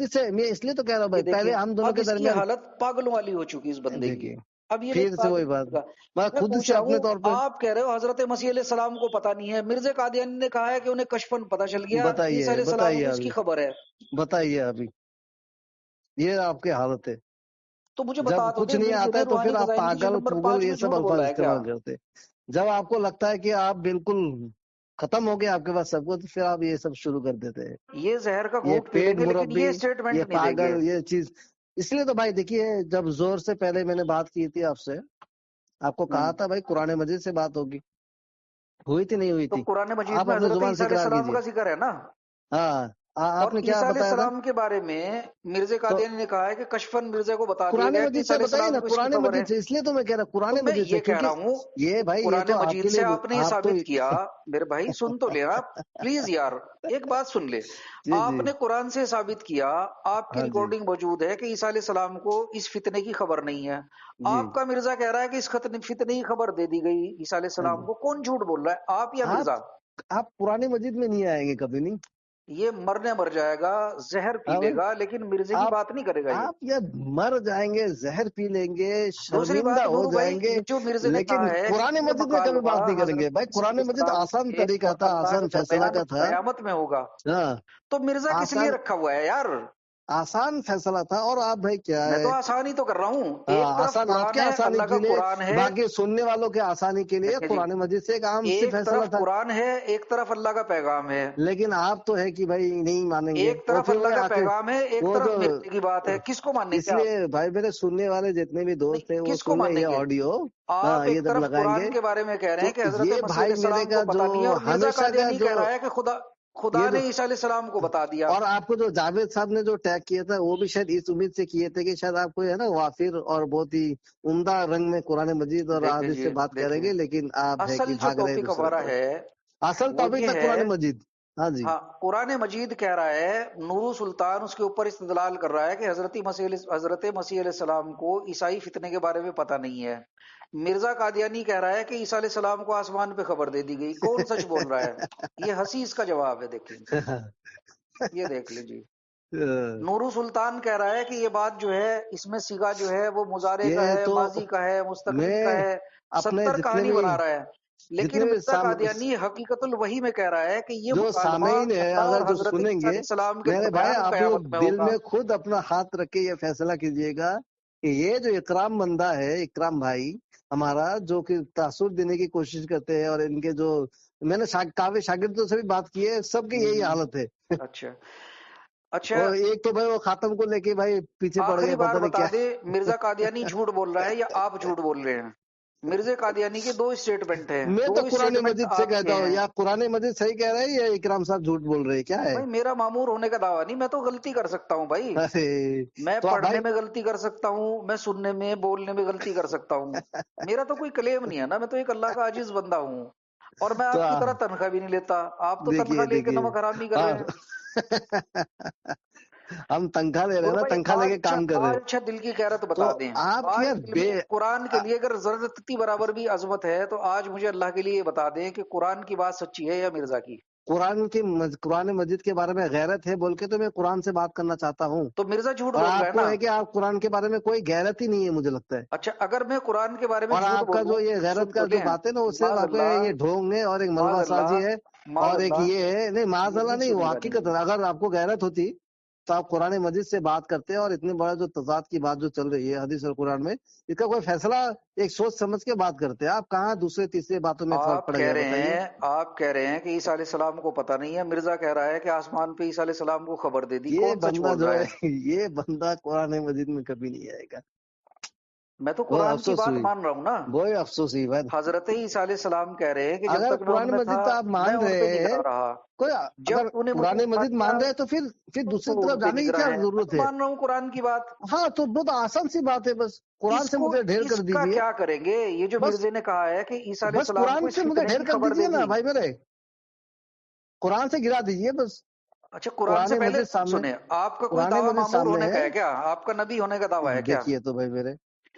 S2: حدیث ہے، میں اس لیے تو کہہ رہا ہوں
S1: یہ
S2: بھائی، پہلے
S1: دیکھیں
S2: ہم دونوں
S1: اب
S2: کے
S1: اس کی
S2: درمیان
S1: حالت پاگلوں والی ہو چکی اس بندے کی.
S2: دیکھیے
S1: اب یہ
S2: پھر
S1: نہیں
S2: سے
S1: کہا
S2: وہی
S1: کہ
S2: بات،
S1: میں
S2: میں خود
S1: پوچھ
S2: سے
S1: رہا
S2: اپنے
S1: ہوں
S2: طور پہ
S1: آپ کہہ رہے ہو حضرت مسیح علیہ السلام کو پتہ نہیں ہے، مرزا قادیانی نے کہا ہے کہ انہیں کشفن پتہ چل گیا، عیسیٰ
S2: بتائیے
S1: علیہ السلام کو اس کی خبر ہے.
S2: بتائیے ابھی یہ آپ کی حالت ہے.
S1: تو مجھے بتا
S2: جب
S1: دو
S2: کچھ
S1: کہ
S2: نہیں آتا ہے تو
S1: روحانی
S2: پھر آپ
S1: خزائن کی جلد
S2: پاگل
S1: نمبر
S2: پگل
S1: 5
S2: یہ
S1: میں
S2: سب
S1: جھوٹ بول
S2: الفاظ
S1: رہا ہے کیا؟
S2: استعمال کرتے. جب آپ کو لگتا ہے کہ آپ بالکل ختم ہو گیا آپ کے پاس سب کچھ، پھر آپ یہ سب شروع کر دیتے ہیں.
S1: یہ زہر کا
S2: یہ
S1: گھونٹ پی لیں
S2: پیٹ
S1: گے لیکن
S2: مربی،
S1: یہ
S2: یہ
S1: اسٹیٹمنٹ نہیں دیں گے.
S2: پاگل، یہ چیز. اس لیے تو بھائی دیکھیے، جب زور سے پہلے میں نے بات کی تھی آپ سے، آپ کو کہا تھا بھائی قرآن مجید سے بات ہوگی، ہوئی تھی نہیں ہوئی
S1: تو
S2: تھی؟
S1: قرآن مجید
S2: آپ
S1: میں
S2: اپنی
S1: حضرت
S2: زبان سے
S1: عیسیٰ علیہ
S2: اقرار
S1: السلام
S2: کیجئے.
S1: کا ذکر ہے نا.
S2: ہاں
S1: اور
S2: آپ نے کیا
S1: عیسیٰ علیہ
S2: بتایا تھا؟
S1: السلام کے بارے میں مرزا
S2: تو
S1: قادیانی نے کہا ہے کہ کشفن مرزا کو بتا دیا
S2: قرآن
S1: گیا کہ
S2: مجید
S1: عیسیٰ
S2: سے
S1: علیہ
S2: بتائیے نا،
S1: السلام کو اس کی
S2: قرآن
S1: خبر ہے.
S2: مجید سے. اس لیے تو میں کہہ رہا
S1: تو
S2: قرآن
S1: میں
S2: مجید سے،
S1: یہ کہہ
S2: کیونکہ
S1: رہا ہوں
S2: یہ بھائی یہ
S1: قرآن
S2: تو آپ
S1: مجید
S2: کے
S1: سے
S2: لیے
S1: آپ نے یہ
S2: آپ تو
S1: ثابت کیا. میرے بھائی سن تو لیں آپ پلیز یار، ایک بات سن لے.
S2: جی
S1: آپ
S2: جی
S1: نے قرآن سے ثابت کیا، آپ کی
S2: ہاں جی
S1: ریکارڈنگ موجود ہے کہ عیسیٰ علیہ السلام کو اس فتنے کی خبر نہیں ہے.
S2: جی
S1: آپ کا مرزا کہہ رہا ہے کہ اس فتنے کی خبر دے دی گئی عیسیٰ علیہ
S2: ہاں
S1: السلام
S2: جی.
S1: کو. کون جھوٹ بول رہا ہے، آپ یا مرزا؟
S2: آپ پرانے مجید میں نہیں آئیں گے کبھی نہیں.
S1: یہ مرنے مر جائے گا، زہر پی
S2: ہاں
S1: لے
S2: بھائی،
S1: گا، لیکن مرزے کی
S2: آپ
S1: بات نہیں کرے گا. یہ
S2: آپ یا مر جائیں گے، زہر پی لیں گے،
S1: دوسری
S2: شرمندہ
S1: بات
S2: ہو
S1: نورو بھائی،
S2: جائیں گے،
S1: یہ جو مرزے نے
S2: لیکن
S1: کہا ہے کہ
S2: قرآن
S1: یہ
S2: مجید میں کبھی
S1: مکالمہ
S2: بات نہیں کریں گے.
S1: حضرت
S2: بھائی
S1: عیسیٰ
S2: قرآن
S1: علیہ
S2: مجید
S1: السلام
S2: آسان
S1: کے
S2: طریقہ
S1: اور
S2: تھا،
S1: اللہ
S2: آسان
S1: کے
S2: فیصلہ
S1: درمیان
S2: کا تھا.
S1: قیامت میں ہوگا.
S2: ہاں،
S1: تو مرزا کس لیے
S2: آسان
S1: رکھا ہوا ہے یار؟
S2: آسان فیصلہ تھا. اور آپ بھائی کیا
S1: میں
S2: ہے،
S1: تو آسان ہی تو کر رہا ہوں. ایک طرف
S2: آسان آپ
S1: قرآن
S2: کے
S1: ہے،
S2: آسانی
S1: اللہ کا
S2: کے لیے،
S1: قرآن ہے.
S2: باقی سننے والوں کے آسانی کے لیے
S1: دیکھیں جی،
S2: قرآن مجید سے ایک عام سی
S1: ایک
S2: فیصلہ
S1: طرف
S2: تھا.
S1: قرآن ہے، ایک طرف اللہ کا پیغام ہے.
S2: لیکن آپ تو ہے کہ بھائی نہیں مانیں گے،
S1: ایک
S2: وہ
S1: طرف
S2: پھر
S1: اللہ
S2: وہ
S1: کا
S2: آخر
S1: پیغام ہے، ایک
S2: وہ
S1: طرف
S2: جو.
S1: مرزے کی بات ہے. کس کو ماننے
S2: اس
S1: کیا آپ؟
S2: لیے بھائی میرے سننے والے جتنے بھی دوست ہیں
S1: نہیں،
S2: وہ
S1: کس کو
S2: سن لیں
S1: مانیں
S2: یہ
S1: گے؟
S2: آڈیو. ہاں
S1: آپ
S2: یہ
S1: ایک
S2: جب
S1: طرف
S2: لگائیں
S1: قرآن
S2: گے
S1: کے بارے میں کہہ رہے
S2: تو
S1: ہیں کہ حضرت
S2: یہ
S1: مسیح علیہ
S2: بھائی میرے
S1: السلام
S2: کا
S1: کو
S2: جو
S1: پتہ نہیں ہے، اور مرزا
S2: ہمیشہ کا
S1: قادیانی
S2: جو
S1: کہہ رہا ہے کہ خدا
S2: یہ
S1: نے
S2: جو
S1: عیسیٰ علیہ السلام کو بتا دیا.
S2: اور آپ کو جو جاوید صاحب نے جو ٹیگ کیا تھا وہ بھی شاید اس امید سے کیے تھے کہ شاید آپ کو ہے نا وافر اور بہت ہی عمدہ رنگ میں قرآن مجید اور
S1: دیکھیں
S2: حدیث
S1: جی،
S2: سے بات کریں
S1: دیکھیں،
S2: گے، لیکن آپ ہے کہ
S1: اصل جو
S2: بھاگ رہے ہیں
S1: ٹاپک
S2: دوسرے
S1: ہمارا
S2: طرف.
S1: ہے
S2: اصل
S1: وہ
S2: ٹاپک
S1: یہ
S2: تھا
S1: ہے.
S2: قرآن مجید. ہاں جی
S1: ہاں، قرآن مجید کہہ رہا ہے، نورو سلطان اس کے اوپر استدلال کر رہا ہے کہ حضرت مسیح علیہ السلام کو عیسائی فتنے کے بارے میں پتہ نہیں ہے. مرزا قادیانی کہہ رہا ہے کہ عیسیٰ علیہ السلام کو آسمان پہ خبر دے دی گئی. کون سچ بول رہا ہے؟ یہ ہنسی اس کا جواب ہے. دیکھیں، یہ دیکھ لیں جی. نورو سلطان کہہ رہا ہے کہ یہ بات جو ہے اس میں سیگا جو ہے وہ مضارع کا
S2: یہ
S1: ہے،
S2: تو
S1: ماضی کا ہے، مستقبل کا
S2: میں
S1: ہے،
S2: اپنے
S1: 70 کہانی بنا رہا ہے. لیکن
S2: جتنے بھی
S1: مرزا قادیانی حقیقت الوحی میں کہہ رہا ہے کہ یہ
S2: جو
S1: مکالمہ
S2: سامعین ہے
S1: اللہ اور
S2: اگر جو
S1: حضرت
S2: سنیں
S1: عیسیٰ
S2: گے،
S1: علیہ السلام کے
S2: میرے بھائی
S1: درمیان
S2: آپ
S1: قیامت
S2: لوگ
S1: میں
S2: دل
S1: ہوگا.
S2: میں خود اپنا ہاتھ رکھ کے یہ فیصلہ کیجئے گا کہ یہ جو اکرام بندہ ہے، اکرام بھائی ہمارا، جو کہ تاثر دینے کی کوشش کرتے ہیں، اور ان کے جو میں نے کافی شاگردوں سے بھی بات کی ہے، سب کی یہی حالت ہے.
S1: اچھا اچھا،
S2: اور ایک تو بھائی وہ خاتم کو لے کے بھائی پیچھے پڑ
S1: آخری
S2: گئے،
S1: بار
S2: پتہ نہیں
S1: بتا
S2: کیا.
S1: دے، مرزا قادیانی جھوٹ بول رہا ہے یا آپ جھوٹ بول رہے ہیں؟ مرزا قادیانی کے 2 اسٹیٹمنٹ ہیں،
S2: میں
S1: 2
S2: تو قرآن
S1: اسٹیٹمنٹ
S2: مجید سے
S1: آپ کے
S2: کہتا ہوں،
S1: ہیں.
S2: یا قرآن مجید صحیح کہہ رہے ہیں یا اکرام صاحب جھوٹ بول رہے ہیں، کیا ہے؟
S1: بھائی میرا معمور ہونے کا دعویٰ نہیں، میں تو غلطی کر سکتا ہوں بھائی.
S2: ارے
S1: میں
S2: تو
S1: پڑھنے
S2: بھائی
S1: میں غلطی کر سکتا ہوں، میں سننے میں بولنے میں غلطی کر سکتا ہوں. میرا تو کوئی کلیم نہیں ہے نا، میں تو ایک اللہ کا عاجز بندہ ہوں. اور میں
S2: تو
S1: آپ کی طرح تنخواہ بھی نہیں لیتا. آپ تو
S2: دیکھیے
S1: تنخواہ لے کے
S2: دیکھیے
S1: نمک حرامی کر
S2: ہاں
S1: رہے ہیں.
S2: ہم تنخواہ لے رہے ہیں
S1: نور
S2: نا،
S1: بھائی،
S2: تنخواہ لے کے کام کر رہے ہیں.
S1: اچھا دل کی خیرت
S2: تو
S1: بتا دیں.
S2: آپ
S1: آج
S2: یار
S1: دل میں قرآن کے لیے اگر ذرہ تتی برابر بھی عظمت ہے تو آج مجھے اللہ کے لیے یہ بتا دیں کہ قرآن کی بات سچی ہے یا مرزا کی؟
S2: قرآن مجید کے بارے میں غیرت ہے بول کے تو میں قرآن سے بات کرنا چاہتا ہوں،
S1: تو مرزا جھوٹ
S2: اور
S1: بول رہا
S2: آپ
S1: ہے
S2: کو
S1: نا.
S2: ہے کہ آپ قرآن کے بارے میں کوئی غیرت ہی نہیں ہے، مجھے لگتا ہے.
S1: اچھا، اگر میں قرآن کے بارے میں
S2: اور
S1: جھوٹ
S2: آپ کا
S1: بولوں،
S2: جو یہ غیرت
S1: سن تو
S2: کا جو
S1: لیں،
S2: بات ہے نا، وہ صرف
S1: معاذ
S2: آپ کا
S1: اللہ،
S2: یہ ڈھونگ ہے اور ایک
S1: معاذ
S2: ملبہ
S1: اللہ،
S2: سازی ہے.
S1: معاذ
S2: اور ایک
S1: اللہ،
S2: یہ ہے نہیں، معاذ
S1: یہ
S2: اللہ نہیں، وہ
S1: سنے گا
S2: حقیقت
S1: نہیں.
S2: ہے. اگر آپ کو غیرت ہوتی تو آپ قرآن مجید سے بات کرتے ہیں، اور اتنے بڑا جو تضاد کی بات جو چل رہی ہے حدیث اور قرآن میں، اس کا کوئی فیصلہ ایک سوچ سمجھ کے بات کرتے ہیں. آپ کہاں دوسرے تیسرے باتوں میں
S1: آپ
S2: پڑ
S1: کہہ
S2: گئے،
S1: رہے
S2: بتائیے.
S1: ہیں آپ کہہ رہے ہیں کہ عیسیٰ علیہ السلام کو پتہ نہیں ہے، مرزا کہہ رہا ہے کہ آسمان پہ عیسیٰ علیہ السلام کو خبر دے دی.
S2: یہ
S1: کون سچ
S2: بندہ
S1: بول
S2: جو
S1: رہا ہے؟
S2: ہے یہ بندہ قرآن مجید میں کبھی نہیں آئے گا.
S1: میں تو
S2: بہت
S1: قرآن کی
S2: افسوس
S1: بات
S2: ہوئی،
S1: مان رہا ہوں نا.
S2: بہت افسوس ہوئی بات.
S1: حضرت عیسیٰ علیہ السلام کہہ رہے ہیں کہ جب
S2: اگر
S1: تک میں
S2: قرآن
S1: ان میں تھا
S2: مجید کا آپ
S1: میں
S2: مان
S1: ان پہ
S2: رہے ہیں،
S1: نگراں رہا.
S2: کوئی
S1: جب
S2: اگر
S1: انہیں مجھے
S2: قرآن
S1: اٹھا
S2: مجید
S1: دیا
S2: مان رہے ہیں تو پھر دوسری
S1: تو
S2: طرف
S1: ان پہ
S2: جانے کی
S1: نگراں
S2: کیا
S1: ہیں. میں
S2: ضرورت
S1: تو
S2: ہے؟
S1: مان رہا ہوں قرآن کی بات.
S2: ہاں تو بہت آسان سی بات ہے، بس قرآن سے مجھے ڈھیر
S1: اس
S2: کر
S1: کا
S2: دیجیے.
S1: کیا کریں گے؟ یہ جو
S2: بس
S1: مرزے نے کہا ہے کہ عیسیٰ علیہ
S2: بس
S1: السلام کو
S2: قرآن
S1: اس
S2: سے مجھے
S1: فتنے
S2: ڈھیر
S1: کی
S2: کر
S1: خبر دے
S2: دیجیے نا
S1: دی.
S2: بھائی میرے، قرآن سے گرا دیجیے بس.
S1: اچھا، قرآن سے
S2: قرآن
S1: پہلے
S2: مجید سامنے،
S1: سنیں، آپ کا کوئی
S2: قرآن
S1: دعویٰ
S2: مجید
S1: معمور
S2: سامنے
S1: ہونے کا
S2: ہے.
S1: ہے کیا؟ آپ کا نبی ہونے کا دعویٰ ہے کیا؟
S2: دیکھیے تو بھائی میرے،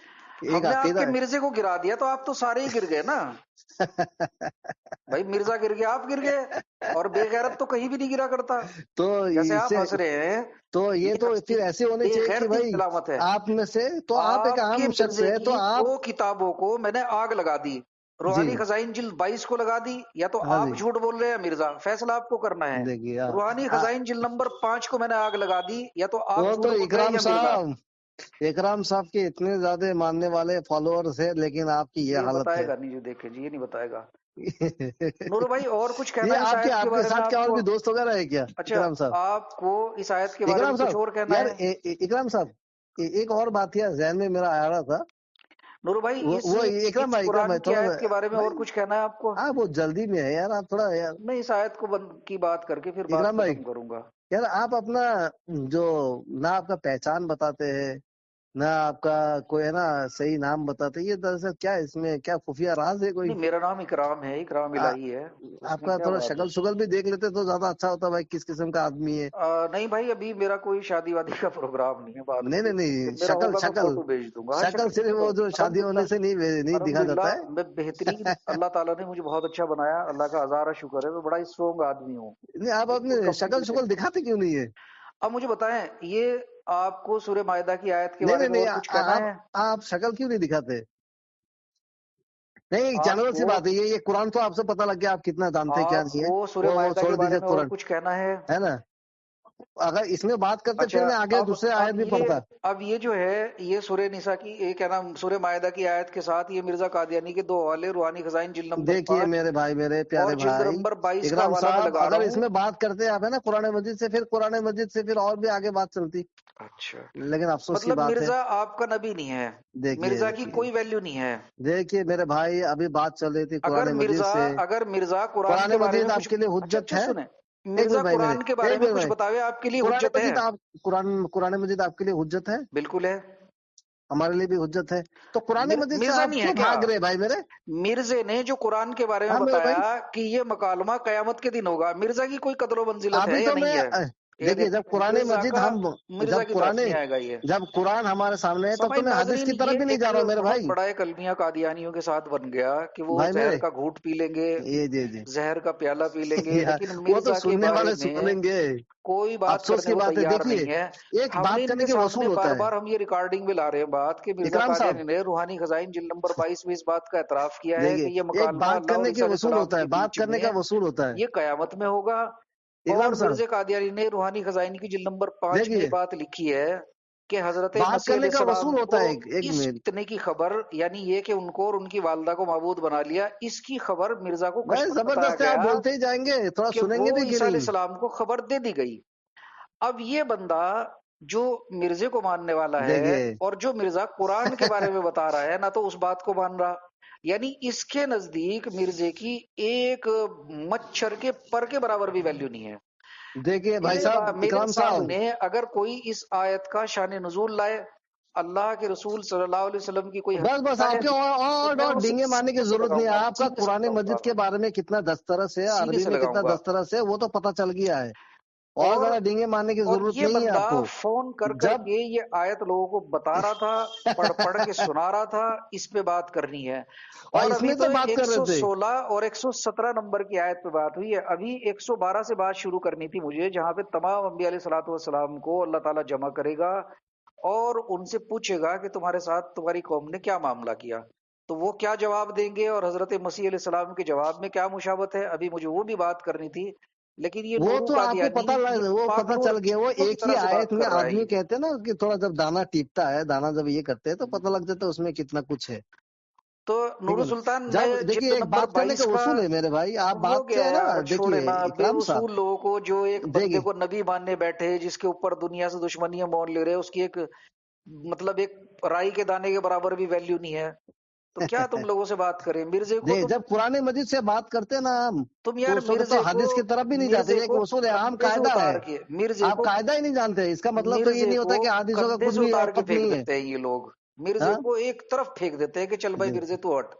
S2: ایک
S1: ہم نے آپ کے
S2: عقیدہ
S1: مرزے کو گرا دیا تو آپ تو سارے ہی گر گئے نا.
S2: ہے.
S1: بھائی مرزا گر گیا، آپ گر گئے. اور بے غیرت تو کہیں بھی نہیں گرا کرتا.
S2: تو
S1: جیسے
S2: اس
S1: آپ
S2: سے
S1: ہنس رہے ہیں،
S2: تو یہ تو
S1: ہنسی
S2: پھر ایسے ہونے
S1: بے
S2: چاہیے کہ
S1: غیرتی کی
S2: بھائی
S1: علامت ہے.
S2: آپ میں سے تو آپ ایک
S1: آپ کے
S2: عام شخص
S1: مرزے
S2: ہے، تو
S1: کی
S2: آپ
S1: 2 کتابوں کو میں نے آگ لگا دی. روحانی خزائن جلد 22 کو لگا دی، یا تو
S2: ہاں
S1: آپ
S2: جی
S1: جھوٹ بول رہے ہیں مرزا، فیصلہ آپ کو کرنا ہے۔
S2: دیکھیے
S1: روحانی خزائن جلد نمبر 5 کو میں نے آگ لگا دی، یا تو آپ
S2: وہ
S1: جھوٹ
S2: تو
S1: بول رہے ہیں
S2: اکرام
S1: یا مرزا۔
S2: صاحب، اکرام صاحب کے اتنے زیادہ ماننے والے فالوورز ہیں، لیکن آپ کی یہ
S1: یہ
S2: حالت
S1: بتائے
S2: ہے۔
S1: گا نہیں، جو دیکھے جی یہ نہیں بتائے گا۔ نور بھائی اور کچھ
S2: یہ
S1: کہنا ہے اس آیت کے
S2: آپ کے
S1: بارے میں
S2: ساتھ کیا
S1: آپ
S2: اور
S1: کو؟
S2: بھی دوست وغیرہ ہے کیا
S1: اچھا،
S2: اکرام صاحب؟
S1: آپ کو اس آیت کے بارے میں
S2: اکرام
S1: کچھ
S2: صاحب
S1: اور کہنا
S2: یار
S1: ہے؟
S2: اکرام صاحب ایک اور بات تھی یار، ذہن میں میرا آ رہا تھا،
S1: نور بھائی
S2: وہ اکرام
S1: اس
S2: اکرام
S1: قرآن
S2: بھائی
S1: کی
S2: تھوڑا
S1: آیت
S2: سا
S1: کے بارے میں
S2: بھائی،
S1: اور کچھ کہنا ہے آپ کو؟
S2: آپ بہت جلدی میں ہے یار، آپ تھوڑا یار
S1: میں اس آیت کو کی بات کر کے پھر بات
S2: اکرام بھائی،
S1: ختم کروں گا۔
S2: یار آپ اپنا جو نہ آپ کا پہچان بتاتے ہیں، نہ آپ کا کوئی ہے نا صحیح نام بتاتے، یہ دراصل کیا اس میں کیا خفیہ راز ہے کوئی؟
S1: نہیں، میرا نام اکرام ہے، اکرام الہی ہے، اس
S2: آپ
S1: میں
S2: کا
S1: کیا
S2: تھوڑا
S1: بات ہے؟
S2: شکل شکل بھی دیکھ لیتے تو زیادہ اچھا ہوتا بھائی، کس قسم کا آدمی ہے۔
S1: نہیں بھائی، ابھی میرا کوئی شادی وادی کا پروگرام نہیں ہے، بعد میں
S2: نہیں نہیں
S1: جب
S2: نہیں،
S1: میرا
S2: شکل
S1: ہوگا میں
S2: شکل
S1: فوٹو بھیج دوں گا۔ ہاں،
S2: شکل
S1: شکل
S2: صرف وہ جو شادی
S1: الحمدللہ،
S2: ہونے سے نہیں دکھا
S1: الحمدللہ
S2: جاتا ہے۔
S1: میں بہترین، اللہ تعالیٰ نے مجھے بہت اچھا بنایا، اللہ کا ہزارہ شکر ہے، میں بڑا اسٹرونگ آدمی ہوں،
S2: نہیں آپ
S1: بالکل
S2: اپنے شکل
S1: کمپلیٹ ہے۔
S2: شکل دکھاتے کیوں نہیں ہے؟
S1: اب مجھے بتائیں، یہ آپ کو سورہ مائدہ کی آیت کے
S2: نہیں
S1: بارے
S2: نہیں
S1: میں
S2: نہیں،
S1: اور کچھ کہنا ہے؟
S2: آپ شکل کیوں نہیں دکھاتے؟ نہیں
S1: آپ
S2: جانور سی
S1: کو
S2: بات ہے، یہ قرآن تو آپ سے پتہ لگ گیا آپ کتنا جانتے ہیں کیا
S1: آپ
S2: نہیں ہے،
S1: کو سورہ
S2: وہ
S1: مائدہ
S2: چھوڑ
S1: کے بارے
S2: دیجیے
S1: میں اور
S2: قرآن،
S1: کچھ کہنا ہے؟
S2: ہے نا؟ اگر اس میں بات کرتے
S1: اچھا،
S2: پھر میں آگے دوسرے آیت بھی پڑھتا۔
S1: اب یہ جو ہے، یہ سورہ نساء کی یہ کیا نام، سورہ مائدہ کی آیت کے ساتھ یہ مرزا قادیانی کے 2 حوالے، روحانی خزائن جلد نمبر
S2: دیکھیے
S1: 5
S2: میرے بھائی، میرے
S1: اور
S2: پیارے
S1: جلد
S2: بھائی
S1: نمبر 22 کا
S2: اکرام
S1: حوالہ میں
S2: صاحب،
S1: لگا
S2: اگر
S1: رہا
S2: اس
S1: ہوں۔
S2: میں بات کرتے آپ ہے نا قرآن مجید سے، پھر قرآن مجید سے پھر اور بھی آگے بات چلتی،
S1: اچھا،
S2: لیکن افسوس کی
S1: مطلب
S2: بات ہے۔
S1: مرزا آپ کا نبی نہیں ہے،
S2: دیکھیے
S1: مرزا کی
S2: دیکھیے
S1: کوئی ویلیو نہیں ہے۔
S2: دیکھیے میرے بھائی، ابھی بات چل رہی تھی
S1: اگر
S2: قرآن مجید
S1: مرزا
S2: سے۔
S1: اگر مرزا قرآن
S2: قرآن
S1: کے بارے میں
S2: مجید آپ
S1: کچھ،
S2: کے لیے
S1: اچھا
S2: حجت
S1: اچھا
S2: ہے؟
S1: سنیں،
S2: ایک منٹ
S1: مرزا
S2: بھائی میرے،
S1: قرآن کے بارے
S2: ایک
S1: میں
S2: منٹ
S1: کچھ
S2: بھائی،
S1: بتاوے، آپ کے لیے
S2: قرآن
S1: حجت ہے؟
S2: مجید آپ قرآن مجید آپ کے لیے حجت ہے؟
S1: بالکل ہے۔
S2: ہمارے لیے بھی حجت ہے، تو قرآن مجید سے
S1: مرزا
S2: آپ
S1: نہیں ہے
S2: کیوں
S1: کیا؟
S2: بھاگ رہے بھائی میرے؟
S1: مرزے نے جو قرآن کے بارے میں
S2: ہاں میرے
S1: بتایا
S2: بھائی،
S1: کہ یہ مکالمہ قیامت کے دن ہوگا، مرزا کی کوئی قدر و منزلت
S2: ابھی
S1: ہے یا
S2: تو میں
S1: نہیں ہے؟ یہ
S2: دیکھیے، جب
S1: دیکھیں،
S2: قرآن مجید
S1: مرزا کی طرف نہیں آئے گا یہ۔
S2: جب قرآن ہمارے سامنے ہے تب تو
S1: سامعین
S2: میں حدیث
S1: ناظرین،
S2: کی طرف
S1: یہ
S2: بھی نہیں
S1: ایک
S2: جا رہا ہوں میرے
S1: بہت
S2: بھائی۔
S1: بڑا ایک المیہ قادیانیوں کے ساتھ بن گیا کہ وہ
S2: بھائی
S1: زہر
S2: میرے،
S1: کا گھونٹ پی لیں گے،
S2: یہ جی جی
S1: زہر کا پیالہ پی لیں گے،
S2: یار،
S1: لیکن
S2: وہ تو
S1: مرزا کے
S2: سننے
S1: بارے
S2: والے
S1: میں
S2: سن لیں گے،
S1: کوئی بات
S2: افسوس
S1: کرنے
S2: کی
S1: کو
S2: بات ہے۔
S1: تیار
S2: دیکھیے
S1: نہیں ہے۔
S2: ایک
S1: ہم نے
S2: بات
S1: ان
S2: کرنے
S1: کے
S2: کے
S1: سامنے
S2: وصول ہوتا
S1: بار
S2: ہے
S1: بار ہم یہ ریکارڈنگ میں لا رہے ہیں بات کہ مرزا
S2: اکرام صاحب،
S1: قادیانی نے روحانی خزائن جلد نمبر 22 میں اس بات کا اعتراف کیا ہے کہ
S2: دیکھیے
S1: یہ
S2: ایک
S1: مکالمہ
S2: بات
S1: اللہ اور
S2: کرنے
S1: عیسیٰ
S2: کے
S1: علیہ
S2: وصول
S1: السلام
S2: ہوتا ہے،
S1: کے
S2: بات
S1: بیچ
S2: کرنے
S1: میں
S2: کا وصول ہوتا ہے
S1: یہ قیامت میں ہوگا۔ اور
S2: اکرام صاحب۔
S1: مرزا قادیانی نے روحانی خزائن کی جلد نمبر 5 میں یہ
S2: دیکھیے
S1: بات لکھی ہے کہ حضرت
S2: بات
S1: مسیح علیہ
S2: کرنے کا
S1: السلام
S2: وصول
S1: کو
S2: ہوتا ہے، ایک
S1: اس
S2: منٹ
S1: فتنے کی خبر، یعنی یہ کہ ان کو اور ان کی والدہ کو معبود بنا لیا، اس کی خبر مرزا کو
S2: بھائی،
S1: کشفن بتایا
S2: زبردست ہے، آپ
S1: گیا
S2: بولتے ہی جائیں گے، تھوڑا
S1: کہ
S2: سنیں
S1: وہ
S2: گے بھی کہ
S1: عیسیٰ علیہ
S2: نہیں؟
S1: السلام کو خبر دے دی گئی۔ اب یہ بندہ جو مرزے کو ماننے والا ہے
S2: دیکھیے
S1: اور جو مرزا قرآن کے بارے میں بتا رہا ہے، نہ تو اس بات کو مان رہا، یعنی اس کے نزدیک مرزے کی ایک مچھر کے پر کے برابر بھی ویلیو نہیں ہے۔
S2: دیکھیے بھائی صاحب،
S1: میرے
S2: اکرام صاحب،
S1: سامنے اگر کوئی اس آیت کا شان نزول لائے، اللہ کے رسول صلی اللہ علیہ وسلم کی کوئی
S2: بس
S1: حدیث
S2: بس
S1: لائے،
S2: آپ کے
S1: تو میں
S2: اور
S1: اسے
S2: ڈینگے مارنے کی
S1: سینے سے
S2: ضرورت نہیں
S1: لگاؤں
S2: ہے،
S1: گا،
S2: آپ کا
S1: سینے سے
S2: قرآن
S1: لگاؤں
S2: مجید
S1: گا،
S2: کے بارے میں کتنا دسترس ہے،
S1: سینے
S2: عربی
S1: سے
S2: میں کتنا
S1: لگاؤں گا۔
S2: دسترس ہے، وہ تو پتہ چل گیا ہے، اور
S1: اور
S2: زیادہ ڈینگے مارنے کی
S1: اور
S2: ضرورت
S1: یہ
S2: نہیں ہے
S1: بندہ
S2: آپ کو۔
S1: فون کر کر
S2: جب
S1: کے یہ آیت لوگوں کو بتا رہا تھا، پڑھ کے سنا رہا تھا، اس پہ بات کرنی ہے۔ اور
S2: اس
S1: ابھی
S2: میں
S1: تو
S2: تو بات کر رہے تھے
S1: 116 اور 117 نمبر کی آیت پہ بات ہوئی ہے، ابھی 112 سے بات شروع کرنی تھی مجھے، جہاں پہ تمام انبیاء علیہ الصلوۃ والسلام کو اللہ تعالیٰ جمع کرے گا اور ان سے پوچھے گا کہ تمہارے ساتھ تمہاری قوم نے کیا معاملہ کیا، تو وہ کیا جواب دیں گے، اور حضرت مسیح علیہ السلام کے جواب میں کیا مشابہت ہے، ابھی مجھے وہ بھی بات کرنی تھی۔ لیکن یہ
S2: وہ
S1: نورو
S2: تو آپ کو
S1: قادیانی یہ
S2: وہ
S1: پاک
S2: پتہ
S1: نور
S2: چل گیا، وہ
S1: چشتیوں کی
S2: ایک ہی
S1: طرح سے
S2: آیت
S1: بات
S2: میں
S1: کر رہا ہے
S2: آدمی
S1: یہ۔
S2: کہتے ہیں نا کہ تھوڑا جب دانا ٹیپتا ہے، دانا جب یہ کرتے ہیں تو پتہ لگ جاتا ہے اس میں کتنا کچھ ہے،
S1: تو
S2: ٹھیک
S1: نور
S2: ہے نا؟
S1: سلطان میں
S2: جب دیکھیے
S1: جلد
S2: ایک
S1: نمبر
S2: بات کرنے
S1: 22
S2: کا
S1: کا
S2: وصول ہے میرے بھائی، آپ
S1: ہو
S2: بات
S1: گیا
S2: سے ہے نا،
S1: یار، چھوڑے
S2: دیکھیے
S1: نا بے
S2: اکرام صاحب،
S1: اصول لوگوں کو، جو ایک بندے
S2: دیکھیے
S1: کو نبی ماننے بیٹھے، جس کے اوپر دنیا سے دشمنیاں مول لے رہے، اس کی ایک مطلب ایک رائی کے دانے کے برابر بھی ویلیو نہیں ہے، تو کیا تم لوگوں سے بات کریں؟ مرزے کو
S2: دیکھ
S1: تم
S2: جب قرآن مجید سے بات کرتے ہیں نا ہم،
S1: تم
S2: تو
S1: یار
S2: اس وقت تو حدیث کی طرف بھی نہیں جاتے، یہ ایک اصول ہے، عام
S1: کندھے سے
S2: قاعدہ ہے،
S1: اتار کے
S2: آپ قاعدہ ہی نہیں جانتے، اس کا مطلب تو یہ
S1: مرزے
S2: نہیں
S1: کو
S2: ہوتا کہ حدیثوں کا
S1: کندھے
S2: کچھ
S1: سے
S2: بھی
S1: اتار کے
S2: حقیقت
S1: پھینک
S2: نہیں ہے۔
S1: دیتے ہیں یہ لوگ، مرزے
S2: ہاں
S1: کو ایک طرف پھینک دیتے ہیں کہ چل بھائی مرزے تو ہٹ،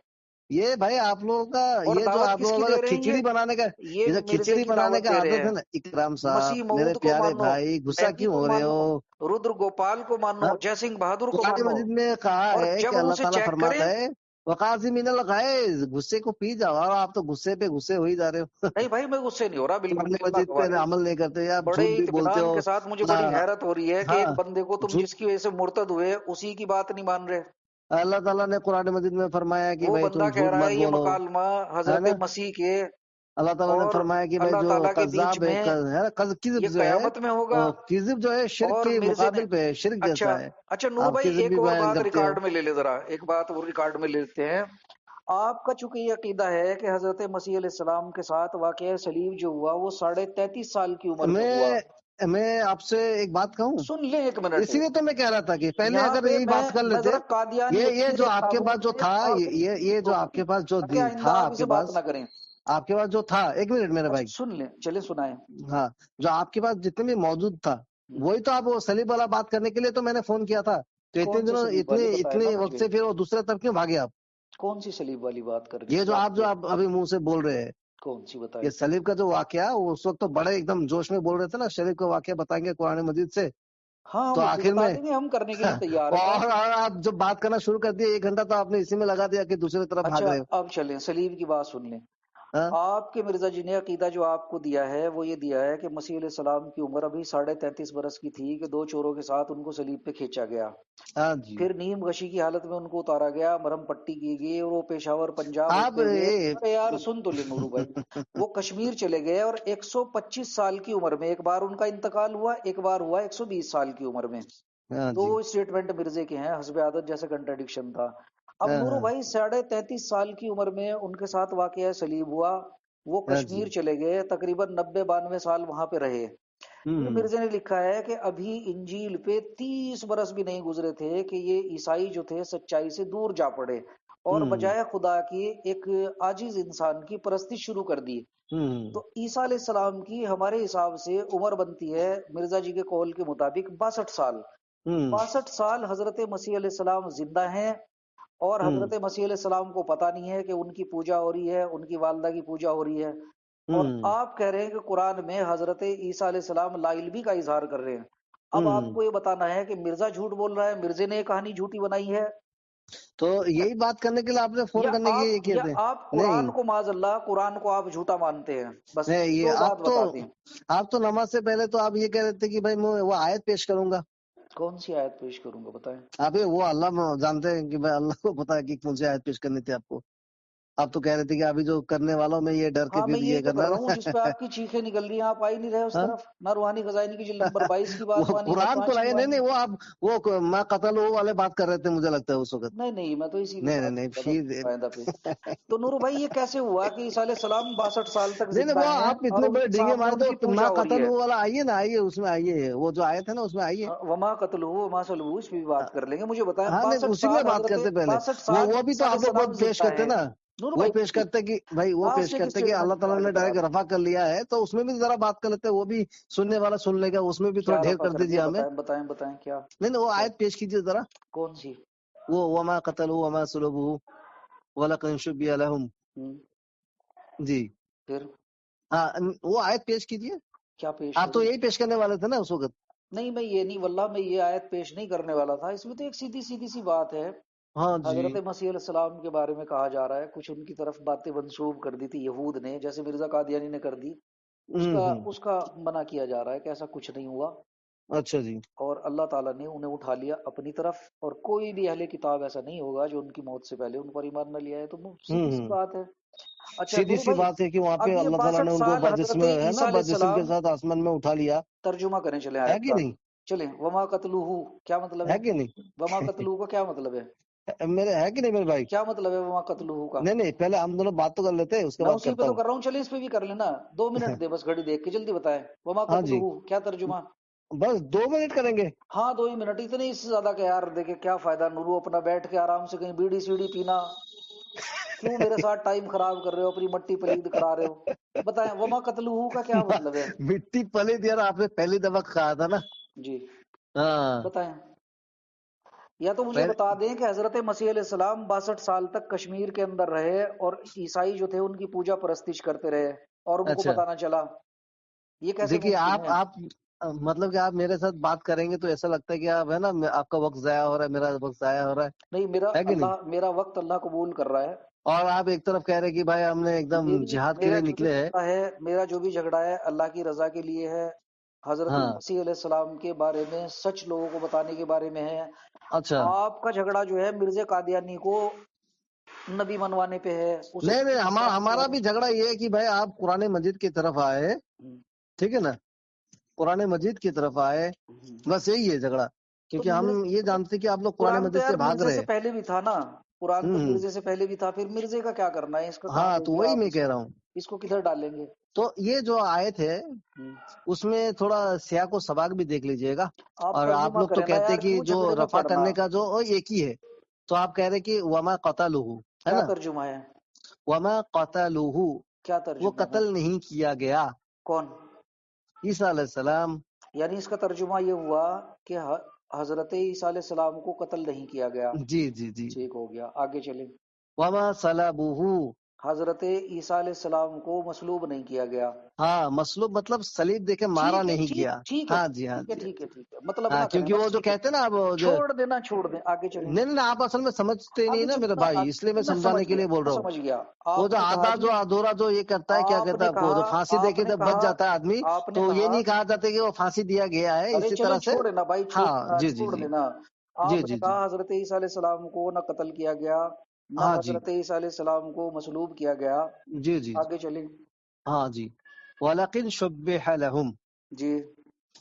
S2: یہ بھائی آپ لوگوں کا،
S1: اور
S2: یہ جو
S1: دعوت
S2: آپ
S1: کس کی
S2: لوگوں کا
S1: دے رہے ہیں
S2: کھچڑی بنانے کا،
S1: یہ
S2: یہ جو
S1: مرزے
S2: کھچڑی
S1: کی
S2: بنانے
S1: دعوت
S2: کا
S1: دے رہے
S2: عادت ہے
S1: ہیں۔
S2: نا اکرام صاحب،
S1: مسیح
S2: میرے
S1: مود کو
S2: پیارے
S1: مانو،
S2: بھائی، غصہ
S1: مہدی
S2: کیوں
S1: کو
S2: ہو رہے
S1: مانو،
S2: ہو؟
S1: رودر گوپال کو مانو،
S2: ہاں،
S1: جے سنگھ بہادر کو
S2: قرآن
S1: مانو،
S2: مجید میں کہا
S1: اور
S2: ہے کہ
S1: جب ہم
S2: اللہ
S1: اسے
S2: تعالیٰ
S1: چیک کریں،
S2: فرماتا ہے وقاسمین الغیظ، غصے کو پی جاؤ، اور آپ تو غصے پہ غصے ہو ہی جا رہے ہو۔
S1: نہیں بھائی میں غصے نہیں ہو رہا، بالکل
S2: قرآن
S1: بھی، اللہ
S2: مجید پہ
S1: گواہ ہے۔
S2: عمل نہیں کرتے، آپ
S1: بڑے
S2: جھوٹ بھی بولتے
S1: اطمینان
S2: ہو۔
S1: کے ساتھ مجھے بڑی
S2: ہاں
S1: حیرت ہو رہی ہے کہ
S2: ہاں،
S1: ایک بندے کو تم
S2: جھوٹ،
S1: جس کی وجہ سے مرتد ہوئے اسی کی بات نہیں مان رہے۔
S2: اللہ تعالیٰ نے قرآن مجید میں فرمایا کہ
S1: وہ
S2: بھائی
S1: بندہ
S2: تم
S1: کہہ
S2: جھوٹ
S1: رہا
S2: مت
S1: ہے یہ
S2: بولو،
S1: مکالمہ
S2: ہے
S1: حضرت
S2: نا؟
S1: مسیح کے
S2: اللہ تعالیٰ نے
S1: اور
S2: فرمایا کہ بھائی
S1: اللہ
S2: جو
S1: تعالیٰ کے بیچ
S2: کذاب ہے،
S1: میں،
S2: ہے نا، کذب
S1: یہ
S2: جو ہے،
S1: قیامت میں ہوگا۔
S2: کذب جو ہے شرک
S1: اور
S2: کے
S1: مرزے نے،
S2: مقابل پہ ہے، شرک
S1: اچھا
S2: جیسا ہے،
S1: اچھا نور
S2: آپ
S1: بھائی
S2: کذب بھی
S1: ایک اور
S2: بیان
S1: بات
S2: کرتے ہو۔
S1: ریکارڈ میں لے لے ذرا، ایک بات اور ریکارڈ میں لے لیتے ہیں۔ آپ کا چونکہ یہ عقیدہ ہے کہ حضرت مسیح علیہ السلام کے ساتھ واقعہ صلیب جو ہوا وہ 33.5 سال کی عمر میں ہوا۔
S2: میں آپ سے ایک بات کہوں،
S1: سن لیں ایک منٹ،
S2: اسی لیے تو میں کہہ رہا تھا کہ پہلے
S1: یہاں
S2: اگر
S1: پہ
S2: یہی بات کر
S1: میں
S2: لیتے،
S1: ذرا
S2: یہ
S1: قادیانیت
S2: جو آپ کے پاس جو
S1: سے
S2: تھا،
S1: بات
S2: یہ جو آپ کے پاس جو
S1: تاکہ آئندہ
S2: تھا،
S1: آپ
S2: آپ
S1: اسے
S2: کے
S1: بات
S2: پاس
S1: نہ کریں۔
S2: آپ کے پاس جو تھا، ایک منٹ میرے
S1: اچھا
S2: بھائی،
S1: سن لیں، چلے سنائیں۔
S2: ہاں، جو آپ کے پاس جتنے بھی موجود تھا، وہی تو آپ وہ صلیب والا بات کرنے کے لیے تو میں نے فون کیا تھا، تو اتنے
S1: کون سی
S2: دنوں
S1: صلیب والی بتائے نا
S2: اتنے وقت
S1: مجھے،
S2: سے پھر وہ دوسرے طرف کیوں بھاگے آپ؟
S1: کون سی صلیب والی بات کرنے
S2: یہ
S1: کی
S2: جو
S1: بات
S2: آپ
S1: کی؟
S2: ابھی منہ سے بول رہے ہیں،
S1: کون سی بتائیں؟
S2: یہ صلیب کا جو واقعہ، وہ اس وقت تو بڑے ایک دم جوش میں بول رہے تھے نا، صلیب کا واقعہ بتائیں گے قرآن مجید سے،
S1: ہاں
S2: تو
S1: وہ بھی
S2: آخر
S1: بتا
S2: میں
S1: دیں گے، ہم کرنے کے لیے تیار ہیں۔
S2: اور آپ جب بات کرنا شروع کر دیا، 1 گھنٹہ تو آپ نے اسی میں لگا دیا کہ دوسری طرف بھاگ
S1: اچھا
S2: رہے ہو۔
S1: اب چلیں صلیب کی بات سن لیں۔
S2: ہاں
S1: آپ کے مرزا جی نے عقیدہ جو آپ کو دیا ہے وہ یہ دیا ہے کہ مسیح علیہ السلام کی عمر ابھی 33.5 برس کی تھی کہ 2 چوروں کے ساتھ ان کو صلیب پہ کھینچا گیا،
S2: ہاں جی،
S1: پھر نیم غشی کی حالت میں ان کو اتارا گیا، مرہم پٹی کی گئی اور وہ پیشاور پنجاب
S2: آپ
S1: ہوتے ہوئے، ارے یار سن تو لے نورو بھائی، وہ کشمیر چلے گئے اور 125 سال کی عمر میں ایک بار ان کا انتقال ہوا، ایک بار ہوا 120 سال کی عمر میں۔
S2: ہاں
S1: دو
S2: جی،
S1: اسٹیٹمنٹ مرزے کے ہیں، حسب عادت جیسے کنٹرڈکشن تھا۔ اب
S2: ہاں
S1: نورو
S2: ہاں
S1: بھائی 33.5 سال کی عمر میں ان کے ساتھ واقعہ صلیب ہوا، وہ
S2: ہاں جی،
S1: کشمیر چلے گئے، تقریباً 90-92 سال وہاں پہ رہے۔ پھر
S2: ہوں
S1: مرزا نے لکھا ہے کہ ابھی انجیل پہ 30 برس بھی نہیں گزرے تھے کہ یہ عیسائی جو تھے سچائی سے دور جا پڑے اور
S2: ہوں
S1: بجائے خدا کی ایک عاجز انسان کی پرستی شروع کر دی۔
S2: ہوں
S1: تو عیسیٰ علیہ السلام کی ہمارے حساب سے عمر بنتی ہے مرزا جی کے قول کے مطابق 62 سال۔
S2: ہوں
S1: 62 سال حضرت مسیح علیہ السلام زندہ ہیں، اور
S2: ہوں
S1: حضرت مسیح علیہ السلام کو پتہ نہیں ہے کہ ان کی پوجا ہو رہی ہے، ان کی والدہ کی پوجا ہو رہی ہے، اور
S2: ہوں
S1: آپ کہہ رہے ہیں کہ قرآن میں حضرت عیسیٰ علیہ السلام لا علمی کا اظہار کر رہے ہیں۔ اب آپ
S2: ہوں
S1: کو یہ بتانا ہے کہ مرزا جھوٹ بول رہا ہے، مرزے نے یہ کہانی جھوٹی بنائی ہے،
S2: تو یہی بات کرنے کے لیے آپ نے فون کرنے کی یہ کیے
S1: یا
S2: تھے؟
S1: آپ
S2: نہیں
S1: قرآن کو معاذ اللہ قرآن کو آپ جھوٹا مانتے ہیں؟ بس
S2: نہیں، یہ
S1: دو بات بتا دیں۔
S2: آپ تو نماز سے پہلے تو آپ یہ کہہ رہے تھے کہ بھائی میں وہ آیت پیش کروں گا،
S1: کون سی آیت پیش کروں گا بتائیں؟
S2: آپ وہ اللہ جانتے ہیں کہ بھائی اللہ کو پتا ہے کہ کون سی آیت پیش کرنی تھی آپ کو، آپ تو کہہ رہے تھے کہ ابھی جو کرنے والوں میں یہ ڈر کے
S1: ہاں میں
S2: پھر
S1: یہی
S2: یہ
S1: تو کر
S2: کرنا
S1: رہا ہوں
S2: نا
S1: جس پہ آپ کی چیخیں نکل رہی ہیں، آپ آ ہی نہیں رہے اس
S2: ہاں؟
S1: طرف، نہ روحانی خزائن کی جلد نمبر 22 کی بات
S2: وہ
S1: مانی، نہ
S2: قرآن کو
S1: 5 کی
S2: لائے، نہیں
S1: مانی۔
S2: نہیں، وہ آپ وہ میں قتل ہو والے بات کر رہے تھے مجھے لگتا ہے اس وقت،
S1: نہیں نہیں، میں تو اسی پہ
S2: نہیں نہیں
S1: بات
S2: نہیں،
S1: کر رہا تھا
S2: پھر
S1: فائدہ پہ۔ تو نورو بھائی یہ کیسے ہوا کہ عیسیٰ علیہ السلام 62 سال تک
S2: نہیں نہیں،
S1: زندہ
S2: وہ
S1: ہیں
S2: آپ
S1: اور
S2: اتنے
S1: ان
S2: بڑے
S1: کے
S2: ڈینگے
S1: سامنے
S2: مارے
S1: ان کی
S2: تو
S1: پوجا
S2: ماں
S1: ہو رہی
S2: قتل
S1: ہے؟
S2: ہو والا آئیے نا، آئیے اس میں، آئیے وہ جو آیت ہے نا اس میں آئیے،
S1: وما قتلہ وما صلبہ، اس پہ بھی بات کر لیں گے۔ مجھے بتائیں
S2: ہاں نہیں
S1: 62
S2: اسی میں
S1: سال
S2: بات
S1: حضرت
S2: کرتے پہلے،
S1: 62 سال
S2: وہ بھی تو
S1: عیسیٰ علیہ
S2: آپ لوگ وہ
S1: السلام
S2: پیش
S1: زندہ
S2: کرتے
S1: ہیں۔
S2: نا،
S1: نور
S2: وہ
S1: بھائی
S2: پیش کرتے کہ بھائی وہ
S1: لاسٹ
S2: پیش
S1: ایک
S2: کرتے کہ اللہ
S1: اسٹیٹمنٹ
S2: تعالیٰ نے
S1: کرا
S2: ڈائریکٹ
S1: دیں۔
S2: رفع کر لیا ہے، تو اس میں بھی ذرا بات کر لیتے، وہ بھی سننے والا سن لے گا، اس میں بھی تھوڑا
S1: کیا
S2: ڈھیر
S1: رفع
S2: کر
S1: کر
S2: دیجیے
S1: دیا؟
S2: ہمیں۔
S1: بتائیں بتائیں بتائیں کیا؟
S2: نہیں نہیں، وہ آیت پیش کیجیے ذرا،
S1: کون سی؟
S2: وہ وما قتلوا وما صلبوا ولكن شبه لهم،
S1: ہم،
S2: جی
S1: پھر
S2: ہاں، وہ آیت پیش کیجیے،
S1: کیا پیش
S2: آپ تو
S1: کروں؟
S2: یہی پیش کرنے والے تھے نا اس وقت۔
S1: نہیں میں یہ نہیں، واللہ میں یہ آیت پیش نہیں کرنے والا تھا، اس میں تو ایک سیدھی سیدھی سی بات ہے۔
S2: ہاں جی،
S1: حضرت مسیح علیہ السلام کے بارے میں کہا جا رہا ہے، کچھ ان کی طرف باتیں منسوب کر دی تھی یہود نے، جیسے مرزا قادیانی نے کر دی،
S2: ہوں،
S1: اس کا منع کیا جا رہا ہے کہ ایسا کچھ نہیں ہوا،
S2: اچھا جی،
S1: اور اللہ تعالیٰ نے انہیں اٹھا لیا اپنی طرف، اور کوئی بھی اہل کتاب ایسا نہیں ہوگا جو ان کی موت سے پہلے ان پر ایمان نہ لیا ہے، تو سیدھی سی
S2: ہوں،
S1: بات ہے۔ اچھا
S2: سیدھی
S1: نور
S2: سی
S1: بھائی
S2: بات ہے کہ وہاں پہ
S1: اب یہ
S2: اللہ تعالیٰ نے
S1: 62
S2: ان کو
S1: سال
S2: جسم
S1: حضرت
S2: ہے نا،
S1: عیسیٰ علیہ
S2: جسم کے
S1: السلام،
S2: ساتھ آسمان میں اٹھا لیا،
S1: ترجمہ کریں چلیں
S2: ہے
S1: آیت
S2: کہ
S1: کا،
S2: نہیں؟
S1: چلیں وما قتلوہ کیا مطلب ہے؟
S2: ہے کہ نہیں؟
S1: وما قتلوہ کا کیا مطلب ہے؟
S2: میرے ہے کہ نہیں میرے بھائی؟
S1: کیا مطلب ہے وما قتلوہ کا؟
S2: نہیں نہیں، پہلے ہم دونوں بات تو کر لیتے ہیں، اس کے
S1: میں
S2: بعد
S1: اسی پہ
S2: کرتا
S1: تو
S2: ہوں۔
S1: کر رہا ہوں، چلے اس پہ بھی کر لینا، 2 منٹ دے بس، گھڑی دیکھ کے جلدی بتائیں، وما
S2: ہاں جی،
S1: قتلوہ کیا ترجمہ؟
S2: بس 2 منٹ کریں گے۔
S1: ہاں 2 ہی منٹ، اتنے اس سے زیادہ کہ یار دیکھے کیا فائدہ، نورو اپنا بیٹھ کے آرام سے کہیں بیڑی سیڑھی پینا، کیوں میرے ساتھ ٹائم خراب کر رہے ہو، اپنی مٹی پلید کرا رہے ہو؟ بتائیں وما قتلوہ کا کیا مطلب ہے؟
S2: مٹی پلی یار، آپ نے پہلی دفعہ کہا تھا نا،
S1: جی
S2: ہاں
S1: بتائیں، یا تو مجھے بتا دیں کہ حضرت مسیح علیہ السلام 62 سال تک کشمیر کے اندر رہے اور عیسائی جو تھے ان کی پوجا پرستش کرتے رہے اور ان کو
S2: اچھا،
S1: پتہ نہ چلا، یہ کیسے
S2: دیکھیے
S1: ممکن ہے؟
S2: آپ مطلب کہ آپ میرے ساتھ بات کریں گے تو ایسا لگتا ہے کہ آپ ہے نا، آپ کا وقت ضائع ہو رہا ہے، میرا وقت ضائع ہو رہا
S1: نہیں
S2: ہے کہ نہیں؟
S1: میرا وقت اللہ قبول کر رہا ہے،
S2: اور آپ ایک طرف کہہ رہے کہ بھائی ہم نے ایک دم جہاد کے
S1: میرا
S2: لیے
S1: جو بھی
S2: نکلے ہیں،
S1: جھگڑا ہے، میرا جو بھی جھگڑا ہے اللہ کی رضا کے لیے ہے، حضرت
S2: ہاں
S1: مسیح علیہ السلام کے بارے میں سچ لوگوں کو بتانے کے بارے میں ہے.
S2: اچھا.
S1: آپ کا جھگڑا جو ہے مرزا قادیانی کو نبی منوانے پہ ہے. اسے
S2: نہیں ہمارا بھی جھگڑا یہ ہے کہ بھائی آپ قرآن مجید کی طرف آئے، ٹھیک ہے نا، قرآن مجید کی طرف آئے، بس یہی ہے جھگڑا. کیونکہ ہم یہ جانتے کہ آپ لوگ قرآن
S1: قرآن تو
S2: مجید
S1: یار
S2: سے بھاگ
S1: مرزے
S2: رہے
S1: سے
S2: ہیں.
S1: پہلے بھی تھا نا. قرآن تو
S2: ہوں
S1: مرزے سے پہلے بھی تھا. پھر مرزے کا کیا کرنا ہے؟ اس کا کہاں
S2: ہاں
S1: دیں
S2: تو
S1: گے
S2: وہی
S1: آپ؟
S2: میں کہہ رہا ہوں.
S1: اس کو کدھر ڈالیں گے؟
S2: تو یہ جو آیت ہے اس میں تھوڑا سیاق و سباق بھی دیکھ لیجئے گا.
S1: آپ
S2: اور آپ
S1: ترجمہ
S2: لوگ تو
S1: کریں نا
S2: کہتے
S1: یار،
S2: ہیں کہ
S1: کیوں
S2: جو
S1: جھگڑے میں
S2: رفع
S1: پڑنا؟
S2: کرنے کا جو ایک ہی ہے، تو آپ کہہ رہے کہ وما قتلوہ ہے
S1: کیا
S2: نا،
S1: ترجمہ ہے؟
S2: وما قتلوہ،
S1: کیا
S2: وہ
S1: ترجمہ ہے؟
S2: قتل نہیں کیا گیا.
S1: کون؟
S2: عیسیٰ علیہ السلام.
S1: یعنی اس کا ترجمہ یہ ہوا کہ حضرت عیسیٰ علیہ السلام کو قتل نہیں کیا گیا.
S2: جی جی جی.
S1: ٹھیک ہو گیا، آگے چلیں.
S2: وما صلبوہ،
S1: حضرت عیسیٰ علیہ السلام کو مصلوب نہیں کیا گیا.
S2: ہاں مصلوب مطلب صلیب دے کے مارا
S1: ٹھیک ہے،
S2: نہیں
S1: ٹھیک
S2: گیا.
S1: ٹھیک ہے،
S2: ہاں جی ہاں
S1: ٹھیک ہے،
S2: جی
S1: ٹھیک ہے، ٹھیک ہے. مطلب
S2: ہاں.
S1: نہ کریں
S2: کیونکہ وہ
S1: بس،
S2: جو
S1: ٹھیک ہے.
S2: کہتے ہیں نا اب
S1: چھوڑ دینا، چھوڑ دیں، آگے چلیں.
S2: نہیں آپ اصل میں سمجھتے نہیں
S1: آگے
S2: نا میرے
S1: چلیں
S2: بھائی، اس لیے میں
S1: میں
S2: سمجھانے
S1: سمجھ
S2: کے
S1: گیا،
S2: لیے بول
S1: میں
S2: رہا ہوں.
S1: سمجھ گیا.
S2: وہ
S1: آپ
S2: جو
S1: نے کہا
S2: آدھا
S1: جی،
S2: جو ادھورا جو یہ کرتا ہے، کیا
S1: آپ
S2: کہتا
S1: نے
S2: ہے آپ کو،
S1: کہا،
S2: جو پھانسی دے
S1: آپ
S2: کے
S1: نے
S2: جب بچ
S1: کہا،
S2: جاتا ہے آدمی،
S1: آپ نے
S2: تو یہ
S1: کہا،
S2: نہیں کہا جاتا کہ وہ پھانسی دیا گیا ہے
S1: ارے
S2: اسی
S1: چلے
S2: طرح سے.
S1: چھوڑ دینا بھائی، چھوڑ
S2: ہاں
S1: دینا،
S2: جی جی
S1: چھوڑ
S2: جی
S1: دینا.
S2: جی
S1: آپ
S2: جی
S1: نے
S2: جی.
S1: کہا حضرت عیسیٰ علیہ السلام کو نہ قتل کیا گیا، نہ
S2: ہاں جی
S1: حضرت عیسیٰ علیہ السلام کو مصلوب کیا گیا.
S2: جی جی جی.
S1: آگے چلیں.
S2: ہاں جی. وَلَقِنْ شُبِّهَ لَهُمْ،
S1: جی،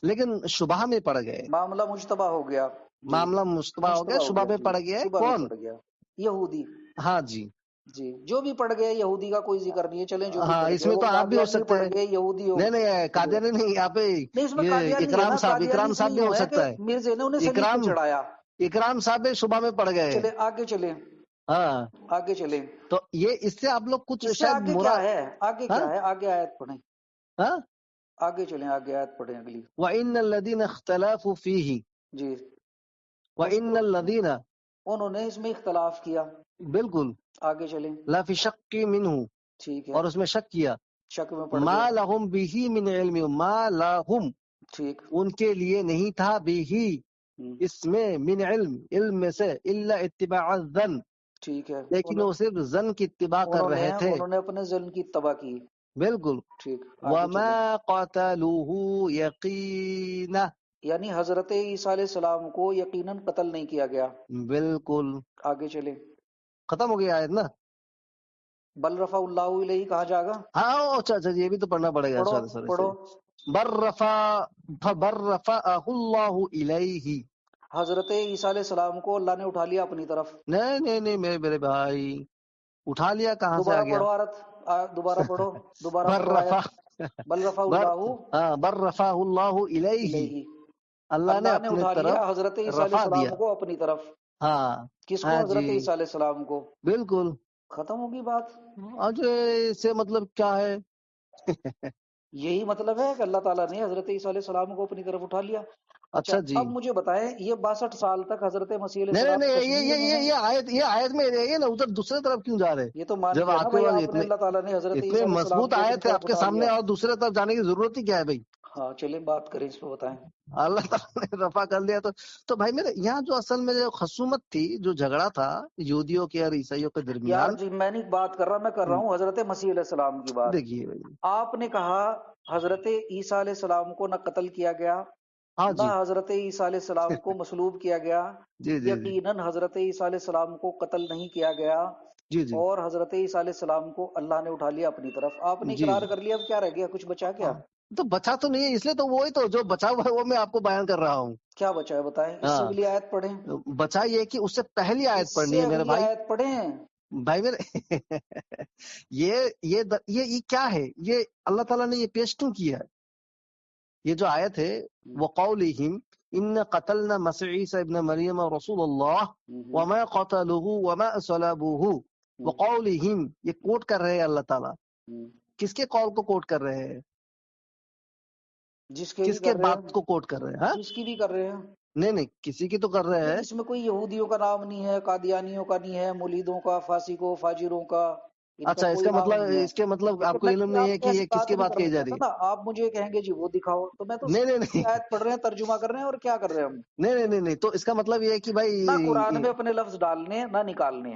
S2: لیکن شبہ میں پڑ گئے،
S1: معاملہ مشتبہ ہو گیا. جی،
S2: معاملہ مشتبہ ہو گیا،
S1: مشتبہ ہو
S2: شبہ
S1: گیا.
S2: میں
S1: جی،
S2: پڑ گیا ہے.
S1: شبہ میں
S2: کون؟
S1: پڑ گیا. یہودی.
S2: ہاں جی.
S1: جی، جو بھی پڑ گئے، یہودی کا کوئی ذکر نہیں ہے. چلیں جو بھی
S2: ہاں
S1: پڑ
S2: اس
S1: گئے،
S2: میں
S1: وہ
S2: تو آپ بھی ہو
S1: قادیانی
S2: سکتے
S1: پڑ
S2: ہیں.
S1: گئے، یہودی ہو
S2: نہیں نہیں
S1: گئے.
S2: قادیانی نہیں، یہاں پہ
S1: نہیں، اس میں
S2: یہ
S1: قادیانی ہے نا. قادیانی
S2: اکرام
S1: اس میں
S2: صاحب بھی
S1: یوں
S2: ہو
S1: ہے کہ
S2: سکتا ہے.
S1: مرزے نے انہیں صلیب پہ
S2: اکرام
S1: چڑھایا.
S2: اکرام صاحب بھی شبہ میں پڑ گئے.
S1: چلے آگے چلیں.
S2: ہاں
S1: آگے چلیں.
S2: تو یہ اس سے آپ لوگ کچھ
S1: اس سے
S2: شاید
S1: آگے کیا
S2: مرا.
S1: ہے؟ آگے
S2: ہاں
S1: کیا ہے؟ آگے آیت پڑھیں.
S2: ہاں.
S1: آگے چلیں، آگے آیت پڑھیں اگلی.
S2: وَإِنَّ الَّذِينَ اخْتَلَفُوا فِيهِ،
S1: جی،
S2: وَإِنَّ الَّذِينَ،
S1: انہوں نے اس میں اختلاف کیا.
S2: بالکل،
S1: آگے چلیں.
S2: لَفِي شَقٍّ مِّنْهُ،
S1: ٹھیک ہے،
S2: اور اس میں شک کیا.
S1: شک میں پڑ
S2: ما
S1: گئے.
S2: لہم بھی من علم، ما لہم،
S1: ٹھیک.
S2: ان کے لیے نہیں تھا بھی اس میں من علم، علم میں سے، الا اتباع الظن،
S1: ٹھیک ہے.
S2: لیکن وہ صرف ظن کی اتباع کر رہے تھے.
S1: انہوں نے اپنے ظلم کی اتباع کی.
S2: بالکل.
S1: ٹھیک، آگے
S2: وما
S1: چلیں.
S2: قتلوه یقینا،
S1: یعنی حضرت عیسیٰ علیہ السلام کو یقیناً قتل نہیں کیا گیا.
S2: بالکل.
S1: آگے چلیں.
S2: ختم ہو گیا آیت نا.
S1: بل رفع اللہ الیہ کہاں جائے گا؟
S2: ہاں اچھا اچھا، یہ بھی تو پڑھنا پڑے گا.
S1: پڑھو،
S2: سوری
S1: پڑھو.
S2: بر رفعہ اللہ الیہ.
S1: حضرت عیسیٰ علیہ السلام کو اللہ نے اٹھا لیا اپنی طرف.
S2: نہیں نہیں نہیں میرے بھائی، اٹھا لیا کہاں سے آ
S1: دوبارہ
S2: گیا؟
S1: پڑھو دوبارہ پڑھو، دوبارہ
S2: بر
S1: پڑھو
S2: رفع،
S1: آیت. بل رفع اللہ
S2: بر رفع اللہ الیہ،
S1: الیہ.
S2: اللہ نے
S1: اللہ نے
S2: اپنے
S1: اٹھا
S2: طرف
S1: لیا حضرت عیسیٰ علیہ
S2: رفع دیا.
S1: السلام کو اپنی طرف.
S2: ہاں
S1: کس
S2: ہاں
S1: کو؟
S2: جی
S1: حضرت عیسیٰ علیہ السلام کو.
S2: بالکل.
S1: ختم ہوگی بات.
S2: اجے اس سے مطلب کیا ہے؟
S1: یہی مطلب ہے کہ اللہ تعالیٰ نے حضرت عیسیٰ علیہ السلام کو اپنی طرف اٹھا لیا. اچھا،
S2: اچھا جی.
S1: اب مجھے بتائیں، یہ 62 سال تک حضرت مسیح علیہ
S2: نہیں نہیں
S1: السلام
S2: نہیں
S1: کشمیر میں ہیں.
S2: یہ آیت میں رہیے نا، ادھر دوسرے طرف کیوں جا رہے؟
S1: یہ تو مان
S2: جب
S1: لیا نا
S2: آپ کے
S1: بھائی
S2: پاس
S1: آپ نے، اللہ تعالیٰ نے حضرت
S2: اتنے
S1: عیسیٰ علیہ السلام
S2: مضبوط
S1: کو اپنی
S2: آیت ہے
S1: طرف
S2: آپ کے
S1: اٹھا
S2: سامنے،
S1: لیا.
S2: اور دوسرے طرف جانے کی ضرورت ہی کیا ہے بھائی؟
S1: ہاں چلیں بات کریں، اس پہ بتائیں.
S2: اللہ تعالیٰ نے رفع کر لیا. تو بھائی میرے یہاں جو اصل میں جو خصومت تھی، جو جھگڑا تھا یہودیوں کے اور عیسائیوں کے
S1: یار
S2: درمیان،
S1: جی میں نہیں بات کر رہا، میں کر رہا ہوں حضرت مسیح علیہ السلام کی بات.
S2: دیکھیے بھائی.
S1: آپ نے کہا حضرت عیسیٰ علیہ السلام کو نہ قتل کیا گیا،
S2: ہاں
S1: نہ
S2: جی
S1: حضرت عیسیٰ علیہ السلام کو مصلوب کیا گیا.
S2: جی جی جی
S1: یقیناً حضرت عیسیٰ علیہ السلام کو قتل نہیں کیا گیا،
S2: جی جی
S1: اور حضرت عیسیٰ علیہ السلام کو اللہ نے اٹھا لیا اپنی طرف. آپ نے
S2: جی
S1: اقرار
S2: جی.
S1: کر لیا، اب کیا رہ گیا؟ کچھ بچا کیا؟
S2: ہاں تو بچا تو نہیں ہے، اس لیے تو وہی تو جو بچا ہوا ہے وہ میں آپ کو بیان کر رہا ہوں.
S1: کیا بچا ہے بتائیں. اس سے
S2: ہاں
S1: اگلی آیت پڑھیں.
S2: بچا یہ کہ اس سے پہلی آیت
S1: اس
S2: پڑھنی
S1: سے
S2: ہے میرے
S1: اگلی
S2: بھائی.
S1: آیت پڑھیں.
S2: بھائی میرے یہ کیا ہے؟ یہ اللہ تعالیٰ نے یہ پیش کیوں کیا ہے؟ یہ جو آیت ہے وَقَوْلِهِمْ إِنَّ قَتَلْنَا مَسِيحَ عِيسَى ابْنَ مَرْيَمَ رَسُولَ اللَّهِ وَمَا قَتَلُوهُ وَمَا صَلَبُوهُ. وَقَوْلِهِمْ، یہ کوٹ کر رہے ہیں اللہ تعالیٰ. کس کے قول کو کوٹ کر رہے ہیں؟
S1: جس کے بھی
S2: کس کے
S1: کر رہے
S2: بات
S1: ہیں،
S2: کو کوٹ کر رہے ہیں؟ ہاں
S1: جس کی بھی کر رہے ہیں.
S2: نہیں کسی کی تو کر رہے ہیں.
S1: اس میں کوئی یہودیوں کا نام نہیں ہے، قادیانیوں کا نہیں ہے، ملیدوں کا، فاسقوں، فاجروں کا، ان کا
S2: اچھا
S1: کوئی نام نہیں ہے.
S2: اس کے مطلب آپ
S1: لیکن
S2: کو
S1: میں
S2: علم
S1: کوئی
S2: نہیں ہے
S1: آپ
S2: کہ
S1: ایسی
S2: یہ کس کی
S1: نہیں
S2: بات
S1: کرنا
S2: کہی جا رہی
S1: چاہتا
S2: ہے.
S1: نا. آپ مجھے کہیں گے جی وہ دکھاؤ، تو میں تو
S2: نہیں نہیں نہیں
S1: آیت پڑھ رہے ہیں، ترجمہ کر رہے ہیں، اور کیا کر رہے ہیں ہم؟
S2: نہیں نہیں نہیں. تو اس کا مطلب یہ ہے کہ
S1: نہ قرآن
S2: بھائی
S1: میں اپنے لفظ ڈالنے نہ نکالنے.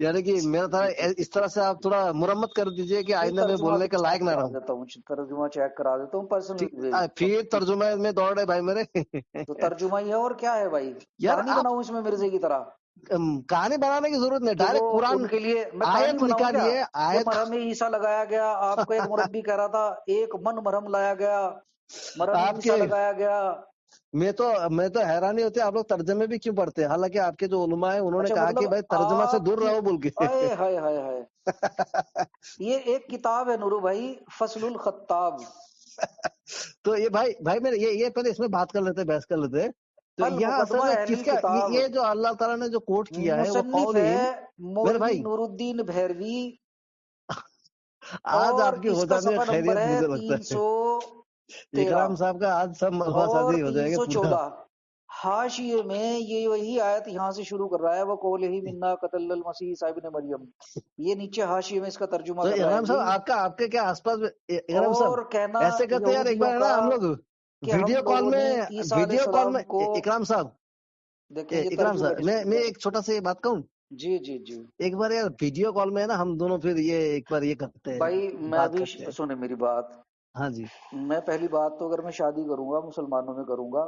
S2: یعنی کہ میرا تھوڑا اس طرح سے آپ تھوڑا مرمت کر دیجئے کہ
S1: نہیں،
S2: آئندہ میں
S1: ترجمہ
S2: بولنے
S1: بھی
S2: کے لائق
S1: چیک
S2: نہ
S1: کرا
S2: رہوں.
S1: دیتا ہوں، ترجمہ چیک کرا دیتا ہوں، پرسنل بھیج دیتا
S2: پھر
S1: ہوں۔
S2: ترجمہ میں دوڑ رہے بھائی میرے.
S1: تو ترجمہ ہی ہے اور کیا ہے بھائی،
S2: یار
S1: کہانی
S2: آپ
S1: بناؤں اس میں مرزے کی طرح
S2: کہانی بنانے کی ضرورت نہیں،
S1: کہ وہ
S2: ڈائریکٹ قرآن
S1: ان کے لیے میں کہانی
S2: آیت
S1: بناؤں کیا
S2: نکالیے،
S1: کہ
S2: آیت.
S1: مرہم عیسیٰ لگایا گیا؟ آپ کو ایک مربی کہہ رہا تھا 1 من مرہم لایا گیا، مرہم
S2: آپ
S1: عیسیٰ
S2: کے
S1: لگایا گیا۔
S2: میں تو حیرانی ہوتی ہے آپ لوگ ترجمے بھی کیوں پڑھتے ہیں، حالانکہ آپ کے جو علماء ہیں انہوں نے
S1: اچھا،
S2: کہا
S1: مطلب
S2: کہ بھائی ترجمہ سے
S1: آپ
S2: دور
S1: کی
S2: رہو بول کے.
S1: اے ہائے ہائے ہائے، یہ ایک کتاب ہے نورو بھائی، فصل الخطاب،
S2: تو یہ بھائی میرے یہ پہلے اس میں بات کر لیتے، بحث کر لیتے. تو یہاں اصل
S1: المقدمہ
S2: میں
S1: اہل
S2: کس کا
S1: الکتاب،
S2: یہ جو اللہ تعالیٰ نے جو کوٹ کیا ہے وہ
S1: مصنف
S2: قولہم.
S1: ہے
S2: میرے
S1: مولوی
S2: بھائی
S1: نور الدین بھیروی،
S2: آج
S1: اور
S2: آپ کی
S1: اس
S2: ہو
S1: کا
S2: جانی ہے
S1: صفحہ نمبر
S2: خیریت،
S1: ہے
S2: مجھے لگتا ہے
S1: 313
S2: اکرام صاحب کا آج سب ملبہ
S1: اور
S2: سازی ہو جائے گا پورا.
S1: 314۔ حاشیے میں یہ وہی آیت یہاں سے شروع کر رہا ہے، وہ قولہم انا قتلنا المسیح عیسی ابن مریم، یہ نیچے حاشیے میں اس کا ترجمہ
S2: تو
S1: کر رہا ہے
S2: اکرام
S1: جی۔
S2: صاحب آپ کے کیا آس پاس اکرام صاحب
S1: اور کہنا
S2: ایسے کرتے ہیں یار، ایک
S1: یہودیوں
S2: بار ہے نا
S1: کا
S2: ہم لوگ
S1: کہ ہم
S2: ویڈیو کال
S1: لوگوں
S2: میں،
S1: نے عیسیٰ علیہ السلام کو،
S2: اکرام صاحب،
S1: دیکھیں یہ
S2: اکرام
S1: ترجمے
S2: صاحب
S1: کی
S2: میں
S1: سنت ہے۔
S2: ایک چھوٹا سا یہ بات کہوں.
S1: جی جی جی
S2: ایک بار یار ویڈیو کال میں ہے نا ہم دونوں پھر یہ ایک بار یہ کرتے ہیں،
S1: بھائی، میں
S2: بات
S1: بھی
S2: کرتے ہیں.
S1: سنیں میری بات،
S2: ہاں جی.
S1: میں پہلی بات تو اگر میں شادی کروں گا مسلمانوں میں کروں گا،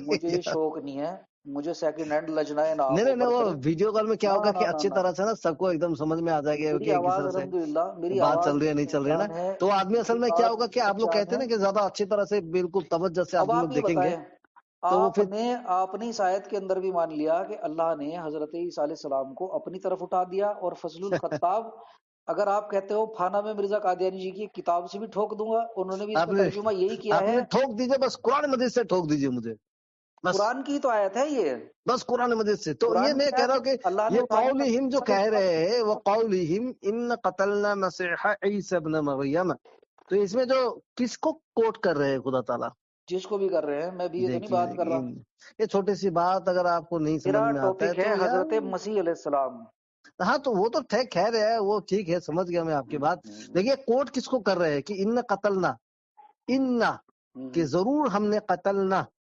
S1: مجھے یہ
S2: یار،
S1: شوق نہیں ہے، مجھے سیکنڈ ہینڈ لجنائے نہ
S2: نہیں
S1: آپ
S2: نہیں نہیں،
S1: اوپر
S2: وہ
S1: کریں۔
S2: ویڈیو کال میں کیا
S1: نہ
S2: ہوگا
S1: نہ
S2: کہ
S1: نہ
S2: اچھی
S1: نہ،
S2: طرح سے نا سب کو ایک دم سمجھ میں آ جائے گا
S1: میری
S2: کہ کس
S1: آواز
S2: طرح سے
S1: الحمدللہ، میری
S2: بات
S1: آواز
S2: چل رہی ہے
S1: کی
S2: نہیں چل رہی ہے نا.
S1: پہچان ہے،
S2: تو آدمی اصل
S1: میری
S2: میں کیا
S1: بات
S2: ہوگا
S1: کی
S2: کہ آپ لوگ
S1: پہچان
S2: کہتے ہیں
S1: ہے۔
S2: نا کہ زیادہ اچھی طرح سے بالکل توجہ سے
S1: اب
S2: آدمی
S1: آپ
S2: لوگ
S1: یہ
S2: دیکھیں گے
S1: بتائیں،
S2: تو وہ پھر
S1: آپ نے اس آیت کے اندر بھی مان لیا کہ اللہ نے حضرت عیسیٰ علیہ السلام کو اپنی طرف اٹھا دیا، اور فضل الخطاب اگر آپ کہتے ہو پھانا میں مرزا قادیانی جی کی کتاب سے بھی ٹھوک دوں گا، انہوں نے بھی اس
S2: آپ
S1: کا
S2: نے
S1: ترجمہ یہی کیا
S2: آپ
S1: ہے۔
S2: نے ٹھوک دیجئے، بس قرآن مجید سے ٹھوک دیجئے مجھے، بس
S1: قرآن کی تو آیت ہے یہ،
S2: بس قرآن مجید سے. تو یہ
S1: قرآن
S2: میں
S1: کی
S2: کہہ
S1: آیت
S2: رہا
S1: ہے،
S2: ہوں کہ
S1: اللہ نے
S2: یہ
S1: اٹھا دیا
S2: قولہم جو کہہ رہے ہیں، وہ قولہم ان قتلنا مسیح عیسی ابن مریم، تو اس میں جو کس کو کوٹ کر رہے ہیں خدا تعالیٰ؟
S1: جس کو بھی کر رہے ہیں، میں بھی یہ تو نہیں
S2: دیکھیے
S1: بات کر رہا۔
S2: یہ چھوٹی سی بات اگر آپ کو نہیں سمجھ
S1: میرا
S2: میں آتا ہے
S1: ٹاپک ہے
S2: تو یار،
S1: حضرت مسیح علیہ السلام۔
S2: ہاں تو وہ تو خیر ہے، وہ ٹھیک ہے، سمجھ گیا میں آپ کی بات. دیکھیے کوٹ کس کو کر رہے ہیں کہ ان قتلنا، ان کہ ضرور ہم نے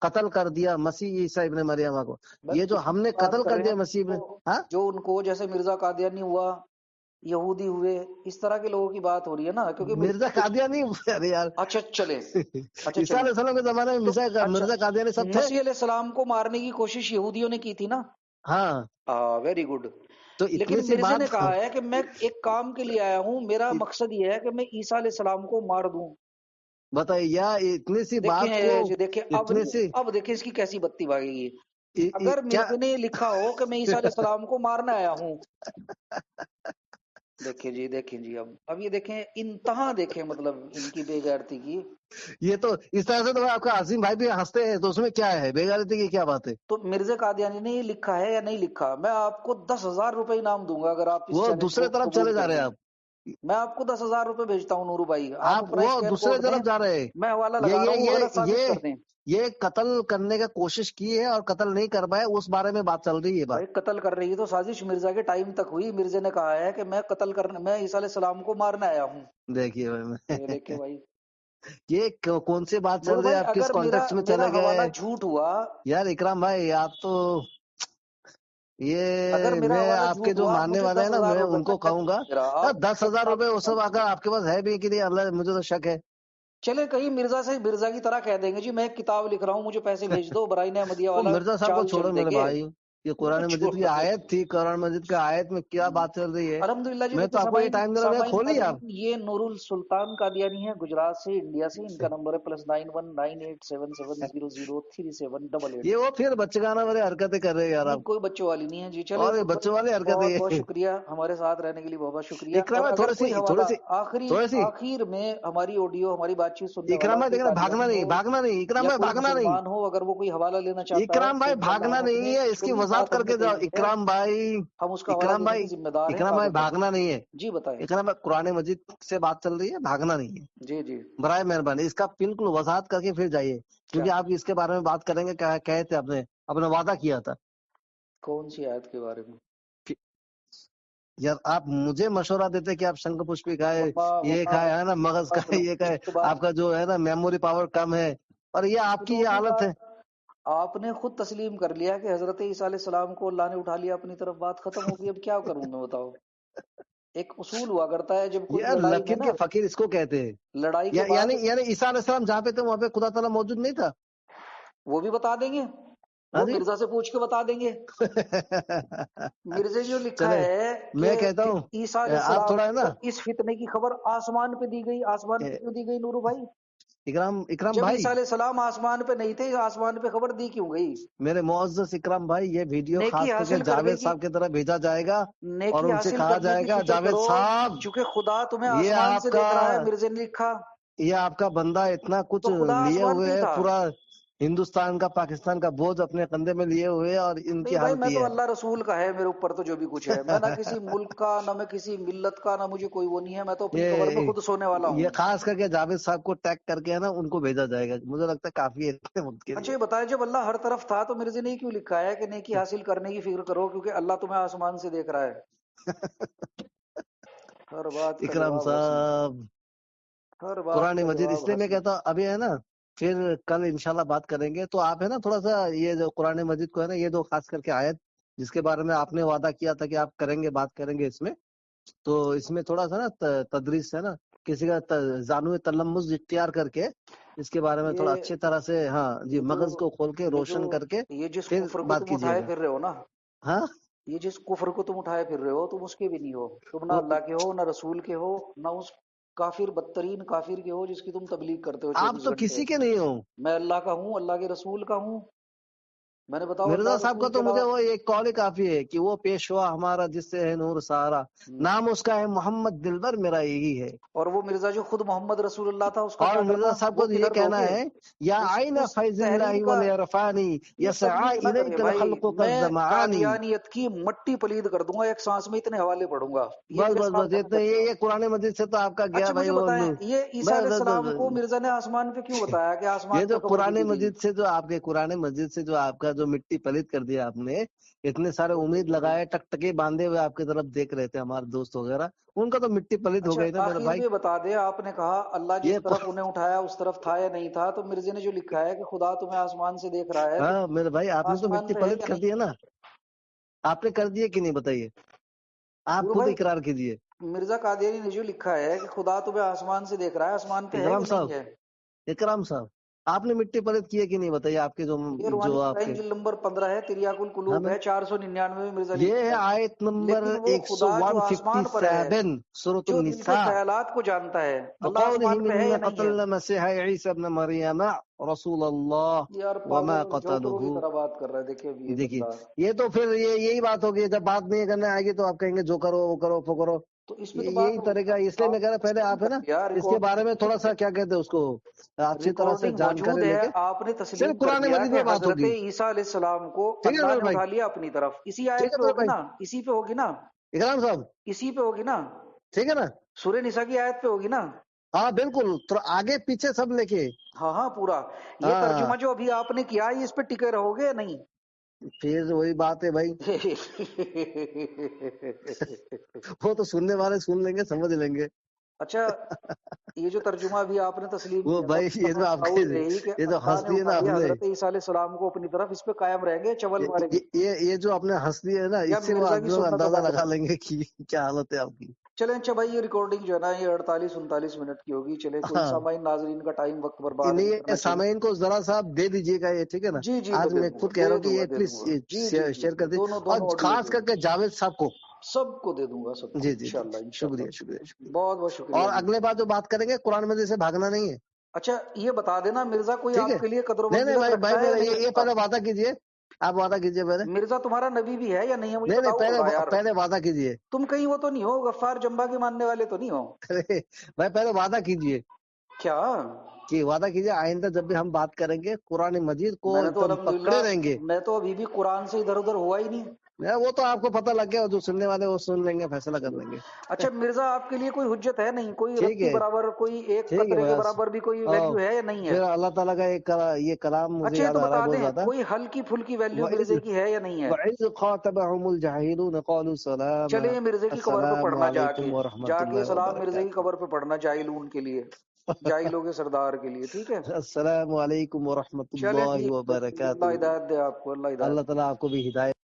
S2: قتل کر دیا مسیح عیسیٰ ابن مریم کو. یہ جو ہم نے
S1: بات
S2: قتل
S1: کر
S2: کر
S1: رہے
S2: دیا
S1: ہیں
S2: مسیح ابن، ہاں
S1: جو ان کو جیسے مرزا قادیانی ہوا، یہودی ہوئے، اس طرح کے لوگوں کی بات ہو رہی ہے نا، کیونکہ
S2: مرزا قادیانی، ارے یار
S1: اچھا چلے، اچھا
S2: عیسیٰ
S1: چلے
S2: علیہ السلام کے زمانے میں
S1: تو اچھا،
S2: مرزا قادیانی سب تھے.
S1: مسیح علیہ السلام کو مارنے کی کوشش یہودیوں نے کی تھی نا،
S2: ہاں
S1: ویری گڈ،
S2: تو اتنی
S1: لیکن
S2: سی
S1: مرزا نے
S2: بات
S1: کہا ہے کہ میں ایک کام کے لیے آیا ہوں، میرا مقصد یہ ہے کہ میں عیسیٰ علیہ السلام کو مار دوں۔
S2: بتائیے یار، اتنی سی بات کو،
S1: دیکھیں دیکھیں
S2: اتنی سی
S1: اب دیکھیں اس کی کیسی بتی بھاگے گی۔ اگر
S2: کیا
S1: مرزا نے لکھا ہو کہ میں عیسیٰ علیہ السلام کو مارنے آیا ہوں، دیکھیں جی اب یہ دیکھیں انتہا، دیکھیں مطلب ان کی بے غیرتی کی۔
S2: یہ تو اس طرح سے تو آپ کا عظیم بھائی بھی ہنستے ہیں، تو اس میں کیا ہے، بے غیرتی کی کیا بات ہے؟
S1: تو مرزا قادیانی نے یہ لکھا ہے یا نہیں لکھا؟ میں آپ کو 10,000 روپے انعام دوں گا اگر آپ اس
S2: وہ
S1: چیلنج
S2: دوسرے
S1: کو
S2: طرف چلے
S1: قبول
S2: جا
S1: کر
S2: رہے ہیں
S1: دیں۔
S2: آپ
S1: میں آپ کو 10,000 روپے بھیجتا ہوں نورو بھائی، آپ اپنا
S2: وہ
S1: اسکین
S2: دوسرے
S1: کوڈ دیں،
S2: طرف جا رہے ہیں.
S1: میں حوالہ
S2: یہ
S1: لگا رہا
S2: یہ
S1: ہوں، وہ غلط
S2: یہ
S1: ثابت
S2: یہ
S1: کر دیں۔
S2: یہ قتل کرنے کا کوشش کی ہے اور قتل نہیں کر پائے، اس بارے میں بات چل رہی ہے. بات
S1: بھائی قتل کر رہی ہے تو سازش مرزا کے ٹائم تک ہوئی، مرزا نے کہا ہے کہ میں قتل کرنے، میں عیسیٰ علیہ السلام کو مارنے آیا ہوں۔
S2: دیکھیے
S1: یہ دیکھیں بھائی،
S2: یہ کون سی بات چل
S1: نور
S2: رہی ہے،
S1: بھائی
S2: آپ کس
S1: اگر
S2: کانٹیکٹ میں
S1: میرا
S2: چلے
S1: حوالہ
S2: گئے
S1: جھوٹ ہوا،
S2: یار. اکرام بھائی آپ تو،
S1: اگر
S2: یہ
S1: میرا
S2: میں
S1: حوالہ
S2: آپ کے
S1: جھوٹ
S2: جو
S1: ہوا، آپ
S2: ماننے
S1: مجھے
S2: والے ہیں نا،
S1: 10,000
S2: میں
S1: روپے
S2: ان کو کہوں گا
S1: دے رہا آپ
S2: 10,000 روپے وہ سب اگر آپ کے پاس ہے بھی کہ نہیں، اللہ مجھے تو شک ہے.
S1: چلے کہیں مرزا کی طرح کہہ دیں گے جی میں ایک کتاب لکھ رہا ہوں، مجھے پیسے بھیج دو، برائن احمدیہ
S2: وہ
S1: والا
S2: مرزا صاحب کو
S1: چال
S2: چھوڑو
S1: چل دیں
S2: میرے
S1: گے۔
S2: بھائی، یہ قرآن مجید کی آیت تھی، قرآن مجید کی آیت میں کیا بات چل رہی ہے؟
S1: الحمدللہ جی
S2: میں
S1: دیکھیں
S2: تو آپ کو یہ ٹائم دے رہا ہوں،
S1: سامعین
S2: کھولیے آپ۔
S1: ناظرین، یہ نور السلطان قادیانی ہے، گجرات سے، انڈیا سے، ان کا نمبر ہے +919877003788۔
S2: یہ وہ پھر بچگانہ والی حرکتیں کر رہے ہیں یار
S1: نہیں
S2: آپ،
S1: کوئی بچوں والی نہیں ہے جی، چلے
S2: اور یہ بچوں والی حرکتیں
S1: بہت
S2: ہیں۔
S1: بہت شکریہ ہمارے ساتھ رہنے کے لیے، بہت بہت شکریہ۔
S2: اکرام
S1: اور
S2: بھائی
S1: اگر کوئی حوالہ
S2: تھوڑی سی
S1: آخر میں ہماری آڈیو ہماری بات چیت سننے
S2: اکرام
S1: والا
S2: بھائی
S1: کوئی
S2: دیکھنا،
S1: قادیانی ہو
S2: بھاگنا نہیں اکرام
S1: یا
S2: بھائی،
S1: کوئی
S2: بھاگنا نہیں،
S1: مسلمان ہو، اگر وہ کوئی حوالہ لینا چاہتا ہے
S2: اکرام
S1: تو
S2: بھائی
S1: انشاءاللہ
S2: بھاگنا
S1: ہم
S2: نہیں ہے، اس
S1: جو
S2: کی
S1: بھی
S2: وضاحت
S1: بات ہم
S2: کر
S1: نے
S2: کے جاؤ۔
S1: کہی ہے
S2: اکرام بھائی،
S1: ہم اس کا حوالہ
S2: اکرام
S1: دینے
S2: بھائی،
S1: کے ذمہ دار ہیں،
S2: اکرام بھائی
S1: بات کریں
S2: بھاگنا نہیں ہے،
S1: جی، بتائیں
S2: اکرام بھائی قرآن مجید سے بات چل رہی ہے، بھاگنا نہیں ہے،
S1: جی جی۔
S2: برائے مہربانی اس کا بالکل وضاحت کر کے پھر جائیے،
S1: کیا
S2: کیونکہ آپ اس کے بارے میں بات کریں گے، کہے تھے اپنے وعدہ کیا تھا۔
S1: کون سی آیت کے بارے میں؟
S2: یار آپ مجھے مشورہ دیتے کہ آپ شنکھ پشپی کھائے، یہ کھائے ہے نا، مغز کھائے، یہ کھائے،
S1: اس کے بعد
S2: آپ کا جو ہے نا میموری پاور کم ہے، اور یہ آپ کی یہ حالت ہے۔
S1: آپ نے خود تسلیم کر لیا کہ حضرت عیسیٰ علیہ السلام کو اللہ نے اٹھا لیا اپنی طرف، بات ختم ہوگی، اب کیا کروں میں بتاؤ؟ ایک اصول ہوا کرتا ہے جب کوئی
S2: یار
S1: لڑائی میں
S2: لکیر
S1: نا،
S2: کے فقیر اس کو کہتے ہیں،
S1: لڑائی کے بعد
S2: یعنی عیسیٰ علیہ السلام جہاں پہ تھے وہاں پہ خدا تعالیٰ موجود نہیں تھا؟
S1: وہ بھی بتا دیں گے،
S2: ہاں
S1: وہ
S2: جی
S1: مرزا سے پوچھ کے بتا دیں گے۔ مرزا جو لکھا
S2: چلے
S1: ہے
S2: میں
S1: کہ
S2: کہتا ہوں
S1: عیسیٰ علیہ
S2: آپ
S1: السلام
S2: تھوڑا ہے نا،
S1: کو اس فتنے کی خبر آسمان پہ دی گئی، آسمان پہ کیوں دی گئی نورو بھائی؟
S2: اکرام
S1: جب
S2: بھائی،
S1: عیسیٰ علیہ السلام آسمان پہ نہیں تھے، آسمان پہ خبر دی کیوں گئی؟
S2: میرے معزز اکرام بھائی، یہ ویڈیو
S1: نیکی
S2: خاص کر کے
S1: حاصل کرنے
S2: جاوید
S1: کی،
S2: صاحب کی طرف بھیجا جائے گا، اور
S1: نیکی
S2: ان سے
S1: حاصل
S2: کہا
S1: کرنے
S2: جائے
S1: کی
S2: گا
S1: فکر
S2: جاوید
S1: کرو،
S2: صاحب،
S1: چونکہ خدا تمہیں
S2: یہ
S1: آسمان
S2: آپ
S1: سے
S2: کا
S1: دیکھ رہا ہے، مرزا نے لکھا
S2: یہ آپ کا بندہ اتنا کچھ
S1: تو خدا
S2: لیے
S1: آسمان پہ
S2: ہوئے
S1: ہی
S2: ہے،
S1: تھا۔
S2: پورا ہندوستان کا پاکستان کا بوجھ اپنے کندھے میں لیے ہوئے، اور ان
S1: نہیں
S2: کی
S1: بھائی،
S2: حالت
S1: میں
S2: یہ
S1: تو
S2: ہے۔
S1: اللہ رسول کا ہے میرے اوپر تو جو بھی کچھ ہے، میں نہ کسی ملک کا، نہ میں کسی ملت کا، نہ مجھے کوئی وہ نہیں ہے، میں تو اپنی قبر میں
S2: یہ
S1: خود سونے والا
S2: یہ
S1: ہوں۔
S2: خاص کر کے جاوید صاحب کو ٹیگ کر کے ہے نا، ان کو بھیجا جائے گا، مجھے لگتا ہے کافی ہے اتنے وقت کے
S1: اچھا
S2: لیے۔
S1: یہ بتائیں، جب اللہ ہر طرف تھا تو مرزا نے کیوں لکھا ہے کہ نیکی حاصل کرنے کی فکر کرو کیونکہ اللہ تمہیں آسمان سے دیکھ رہا ہے؟ ہر بات کا
S2: اکرام
S1: جواب حسین،
S2: صاحب،
S1: ہر بات
S2: قرآن
S1: کا
S2: مجید، اس
S1: جواب
S2: لیے میں
S1: حسین۔
S2: کہتا ہوں ابھی ہے نا، پھر کل انشاءاللہ بات کریں گے، تو آپ ہے نا تھوڑا سا یہ جو قرآن مجید کو ہے نا، یہ دو خاص کر کے آیت جس کے بارے میں آپ نے وعدہ کیا تھا کہ آپ کریں گے، بات کریں گے اس میں، تو اس میں تھوڑا سا نا تدریس ہے نا، کسی کا زانو تلمذ اختیار کر کے اس کے بارے میں تھوڑا
S1: یہ
S2: اچھی طرح سے، ہاں جی،
S1: یہ جو
S2: مغز کو کھول کے
S1: یہ جو
S2: روشن کر کے
S1: یہ جس
S2: پھر
S1: کفر کو
S2: بات
S1: تم
S2: کیجیے
S1: اٹھائے
S2: گا۔
S1: پھر رہے ہو نا،
S2: ہاں
S1: یہ جس کفر کو تم اٹھائے پھر رہے ہو، تم اس کے بھی نہیں ہو، تم نہ
S2: وہ
S1: اللہ کے ہو، نہ رسول کے ہو، نہ اس کافر، بدترین کافر کے ہو جس کی تم تبلیغ کرتے ہو
S2: آپ
S1: 24
S2: تو
S1: گھنٹے۔
S2: کسی کے نہیں ہو،
S1: میں اللہ کا ہوں، اللہ کے رسول کا ہوں، میں نے بتاؤ
S2: مرزا
S1: اللہ
S2: صاحب کا
S1: رسول کے
S2: تو مجھے
S1: علاوہ۔
S2: وہ ایک قول ہی کافی ہے کہ وہ پیشوا ہمارا جس سے ہے نور سارا، نام اس کا ہے محمد، دلبر میرا یہی ہے۔
S1: اور وہ مرزا جو خود محمد رسول اللہ تھا، اس کا
S2: اور
S1: کیا
S2: مرزا
S1: کرنا؟
S2: صاحب
S1: وہ
S2: کو تو یہ
S1: کدھر
S2: کہنا
S1: روکے؟
S2: ہے، یا عین
S1: اس
S2: فیض
S1: تحریر
S2: اللہ
S1: کا
S2: والیرفانی
S1: یہ
S2: یسعی
S1: تبلیغ نہ کرے
S2: الیک
S1: بھائی،
S2: الخلق
S1: میں
S2: کالظمآنی۔
S1: قادیانیت کی مٹی پلید کر دوں گا ایک سانس میں، اتنے حوالے پڑھوں گا، یہ
S2: بس
S1: میرے
S2: بس بس
S1: سامنے
S2: اتنے،
S1: میں کرتا ہوں۔
S2: یہ قرآن مجید سے تو آپ کا گیا
S1: اچھا
S2: بھائی
S1: مجھے
S2: وہ
S1: بتائیں، یہ عیسیٰ
S2: بس
S1: علیہ
S2: بس
S1: السلام کو
S2: بس
S1: مرزا نے آسمان پہ کیوں بتایا کہ
S2: یہ
S1: آسمان
S2: جو
S1: پہ خبر
S2: قرآن
S1: دی گئی؟
S2: مجید سے جو آپ کے قرآن مجید سے جو آپ کا جو مٹی پلید کر دیا آپ نے، اتنے سارے امید لگائے، ٹکٹکے باندھے ہوئے آپ کی طرف دیکھ رہے تھے ہمارے دوست وغیرہ، ان کا تو مٹی پلید ہو
S1: اچھا
S2: گئی نا میرے
S1: آخر
S2: بھائی۔
S1: میں بتا دیں، آپ نے کہا اللہ
S2: یہ
S1: جس طرف انہیں اٹھایا اس طرف تھا یا نہیں تھا، تو مرزا نے جو لکھا ہے کہ خدا تمہیں آسمان سے دیکھ رہا ہے، تو
S2: ہاں میرے بھائی، آپ نے تو
S1: آسمان
S2: مٹی
S1: پہ ہے
S2: پلید
S1: یا
S2: کر
S1: نہیں؟
S2: دیا نا، آپ نے کر دیا کہ نہیں بتائیے، آپ
S1: نور
S2: خود
S1: بھائی،
S2: اقرار کیجئے۔
S1: مرزا قادیانی نے جو لکھا ہے کہ خدا تمہیں آسمان سے دیکھ رہا ہے، آسمان پہ ہے
S2: اکرام
S1: کہ
S2: صاحب،
S1: نہیں ہے؟
S2: اکرام صاحب، آپ نے مٹی پلید کیے کہ نہیں بتائیے، آپ کے
S1: یہ روحانی
S2: جو آپ
S1: خزائن
S2: کے
S1: جلد نمبر 15 ہے، تریاق القلوب
S2: ہمیں
S1: ہے، 499 میں مرزا نے
S2: یہ ہے
S1: لکھا ہے۔
S2: آیت نمبر
S1: لیکن وہ خدا جو آسمان پر ہے،
S2: 157 سورۃ
S1: جو دل کے
S2: النساء،
S1: خیالات کو جانتا ہے، اللہ
S2: وقولهم
S1: آسمان پہ ہے
S2: إن
S1: یا نہیں ہے؟
S2: قتلنا المسيح عيسى ابن مريم رسول الله
S1: یار
S2: وما
S1: پاگل جوکروں کی
S2: قتلوه۔
S1: طرح بات کر رہا ہے، دیکھیں ابھی یہ
S2: دیکھیے،
S1: بندہ،
S2: یہ تو پھر یہی بات ہوگی، جب بات نہیں کرنے آئے گی تو آپ کہیں گے جو کرو وہ کرو وہ کرو،
S1: تو اس پہ تو بات
S2: یہی
S1: ہوگی نا،
S2: طریقہ، اس لیے میں
S1: آپ
S2: کہہ
S1: نے
S2: رہا پہلے
S1: تسلیم
S2: آپ ہے
S1: کر
S2: نا
S1: لیا،
S2: اس کے بارے میں تھوڑا سا کیا کہتے ہیں اس کو، اچھی طرح سے
S1: ریکارڈنگ
S2: جانکاری
S1: موجود
S2: لے
S1: ہے،
S2: کے
S1: آپ نے
S2: صرف
S1: تسلیم کر
S2: قرآن
S1: لیا
S2: مجید
S1: کہ
S2: میں بات
S1: حضرت
S2: ہوگی۔
S1: عیسیٰ علیہ السلام کو
S2: ٹھیک ہے
S1: اللہ
S2: میرے
S1: نے
S2: بھائی،
S1: اٹھا لیا اپنی طرف، اسی
S2: ٹھیک
S1: آیت
S2: ہے
S1: پہ
S2: میرے
S1: ہوگی
S2: بھائی،
S1: نا، اسی پہ ہوگی نا،
S2: اکرام صاحب،
S1: اسی پہ ہوگی نا،
S2: ٹھیک ہے نا،
S1: سورہ نساء کی آیت پہ ہوگی نا؟
S2: ہاں بالکل، تھوڑا آگے پیچھے سب لے کے،
S1: ہاں ہاں پورا۔ یہ
S2: ہاں
S1: ترجمہ جو ابھی آپ نے کیا ہے، اس پہ ٹکے رہو گے یا نہیں؟
S2: پھر وہی بات ہے بھائی، وہ تو سننے والے سن لیں گے، سمجھ لیں گے۔
S1: اچھا یہ جو ترجمہ ابھی آپ نے تسلیم
S2: وہ
S1: کیا تھا،
S2: بھائی یہ جو آپ کے،
S1: رہی کہ
S2: یہ جو
S1: اللہ نے
S2: ہنس دیے
S1: اٹھا
S2: نا آپ
S1: لیا
S2: نے،
S1: حضرت عیسیٰ علیہ السلام کو اپنی طرف، اس پہ قائم رہیں گے، چول ماریں گے؟
S2: یہ جو آپ نے ہنس دیے نا،
S1: یا
S2: اس سے وہ
S1: مرزا کی
S2: آدمی لوگ
S1: سنت
S2: اندازہ
S1: ادا
S2: لگا
S1: کریں گے؟
S2: لیں گے کہ کیا حالت ہے آپ کی۔
S1: چلیں اچھا بھائی، یہ ریکارڈنگ جو ہے نا یہ 48-39 منٹ کی ہوگی. چلے کوئی
S2: ہاں
S1: سامعین ناظرین کا ٹائم وقت برباد نہیں
S2: یہ
S1: کرنا چاہیے.
S2: سامعین کو ذرا سا دے دیجیے گا یہ، ٹھیک ہے نا.
S1: جی جی میں
S2: آج
S1: دے
S2: میں
S1: دوں گا،
S2: خود کہہ رہا ہوں کہ یہ
S1: دے
S2: پلیز
S1: دوں گا. جی جی جی
S2: شیئر کر دیں،
S1: دونوں
S2: اور
S1: آڈیو
S2: خاص
S1: دے
S2: کر
S1: دوں
S2: کے
S1: گا.
S2: جاوید صاحب کو.
S1: سب کو دے دوں گا، سب کو
S2: جی جی جی
S1: انشاءاللہ
S2: شکریہ
S1: انشاءاللہ.
S2: شکریہ شکریہ.
S1: بہت بہت شکریہ
S2: اور
S1: جی.
S2: اگلے بار جو بات کریں گے قرآن مجید سے بھاگنا نہیں ہے،
S1: اچھا یہ بتا دینا مرزا کوئی
S2: ٹھیک ہے.
S1: آپ کے لیے قدر و
S2: نہیں نہیں
S1: منزلت
S2: بھائی بھائی
S1: رکھتا ہے یا
S2: میرا
S1: نہیں
S2: یہ
S1: رکھتا؟
S2: پہلے وعدہ کیجیے، آپ وعدہ کیجیے پہلے.
S1: مرزا تمہارا نبی بھی ہے یا نہیں ہے مجھے
S2: نہیں نہیں
S1: بتاؤ تھوڑا یار.
S2: پہلے وعدہ کیجیے.
S1: تم کہیں وہ تو نہیں ہو غفار جمبا کے ماننے والے تو نہیں ہو
S2: ارے بھائی پہلے وعدہ کیجیے،
S1: کیا؟
S2: کہ وعدہ کیجیے آئندہ جب بھی ہم بات کریں گے قرآن مجید کو
S1: میں نے
S2: ایک
S1: تو
S2: دم
S1: الحمدللہ،
S2: پکڑے رہیں گے.
S1: میں تو ابھی بھی قرآن سے ادھر ادھر ہوا ہی نہیں.
S2: وہ تو آپ کو پتہ لگ گیا، اور جو سننے والے وہ سن لیں گے، فیصلہ کر لیں گے.
S1: اچھا مرزا آپ کے لیے کوئی حجت ہے نہیں، کوئی
S2: ٹھیک
S1: رتی
S2: ہے
S1: برابر، کوئی ایک
S2: ٹھیک ہے
S1: قطرے کے
S2: بس.
S1: برابر بھی کوئی
S2: اور
S1: ویلیو ہے یا نہیں ہے؟
S2: پھر اللہ تعالیٰ کا ایک یہ کلام مجھے
S1: اچھا یہ
S2: یاد
S1: تو
S2: آ رہا ہے
S1: بتا
S2: بہت
S1: دیں
S2: زیادہ.
S1: کوئی ہلکی پھلکی ویلیو
S2: وَإِذْ
S1: مرزے کی ہے یا نہیں ہے؟
S2: وَإِذْ خَاطَبَهُمُ الْجَاهِلُونَ قَالُوا سَلَامًا
S1: چلے مرزے کی قبر پہ
S2: السلام
S1: پڑھنا جا کے،
S2: علیکم ورحمۃ اللہ
S1: سلام مرزے کی
S2: وبرکاتہ.
S1: قبر پہ پڑھنا جاہلون کے لیے، جاہلوں کے سردار کے لیے، ٹھیک ہے؟
S2: السلام علیکم ورحمۃ
S1: چلے
S2: اللہ
S1: ٹھیک ہے، اللہ
S2: وبرکاتہ.
S1: ہدایت دے آپ کو، اللہ ہدایت
S2: اللہ
S1: دے.
S2: تعالیٰ آپ کو بھی ہدایت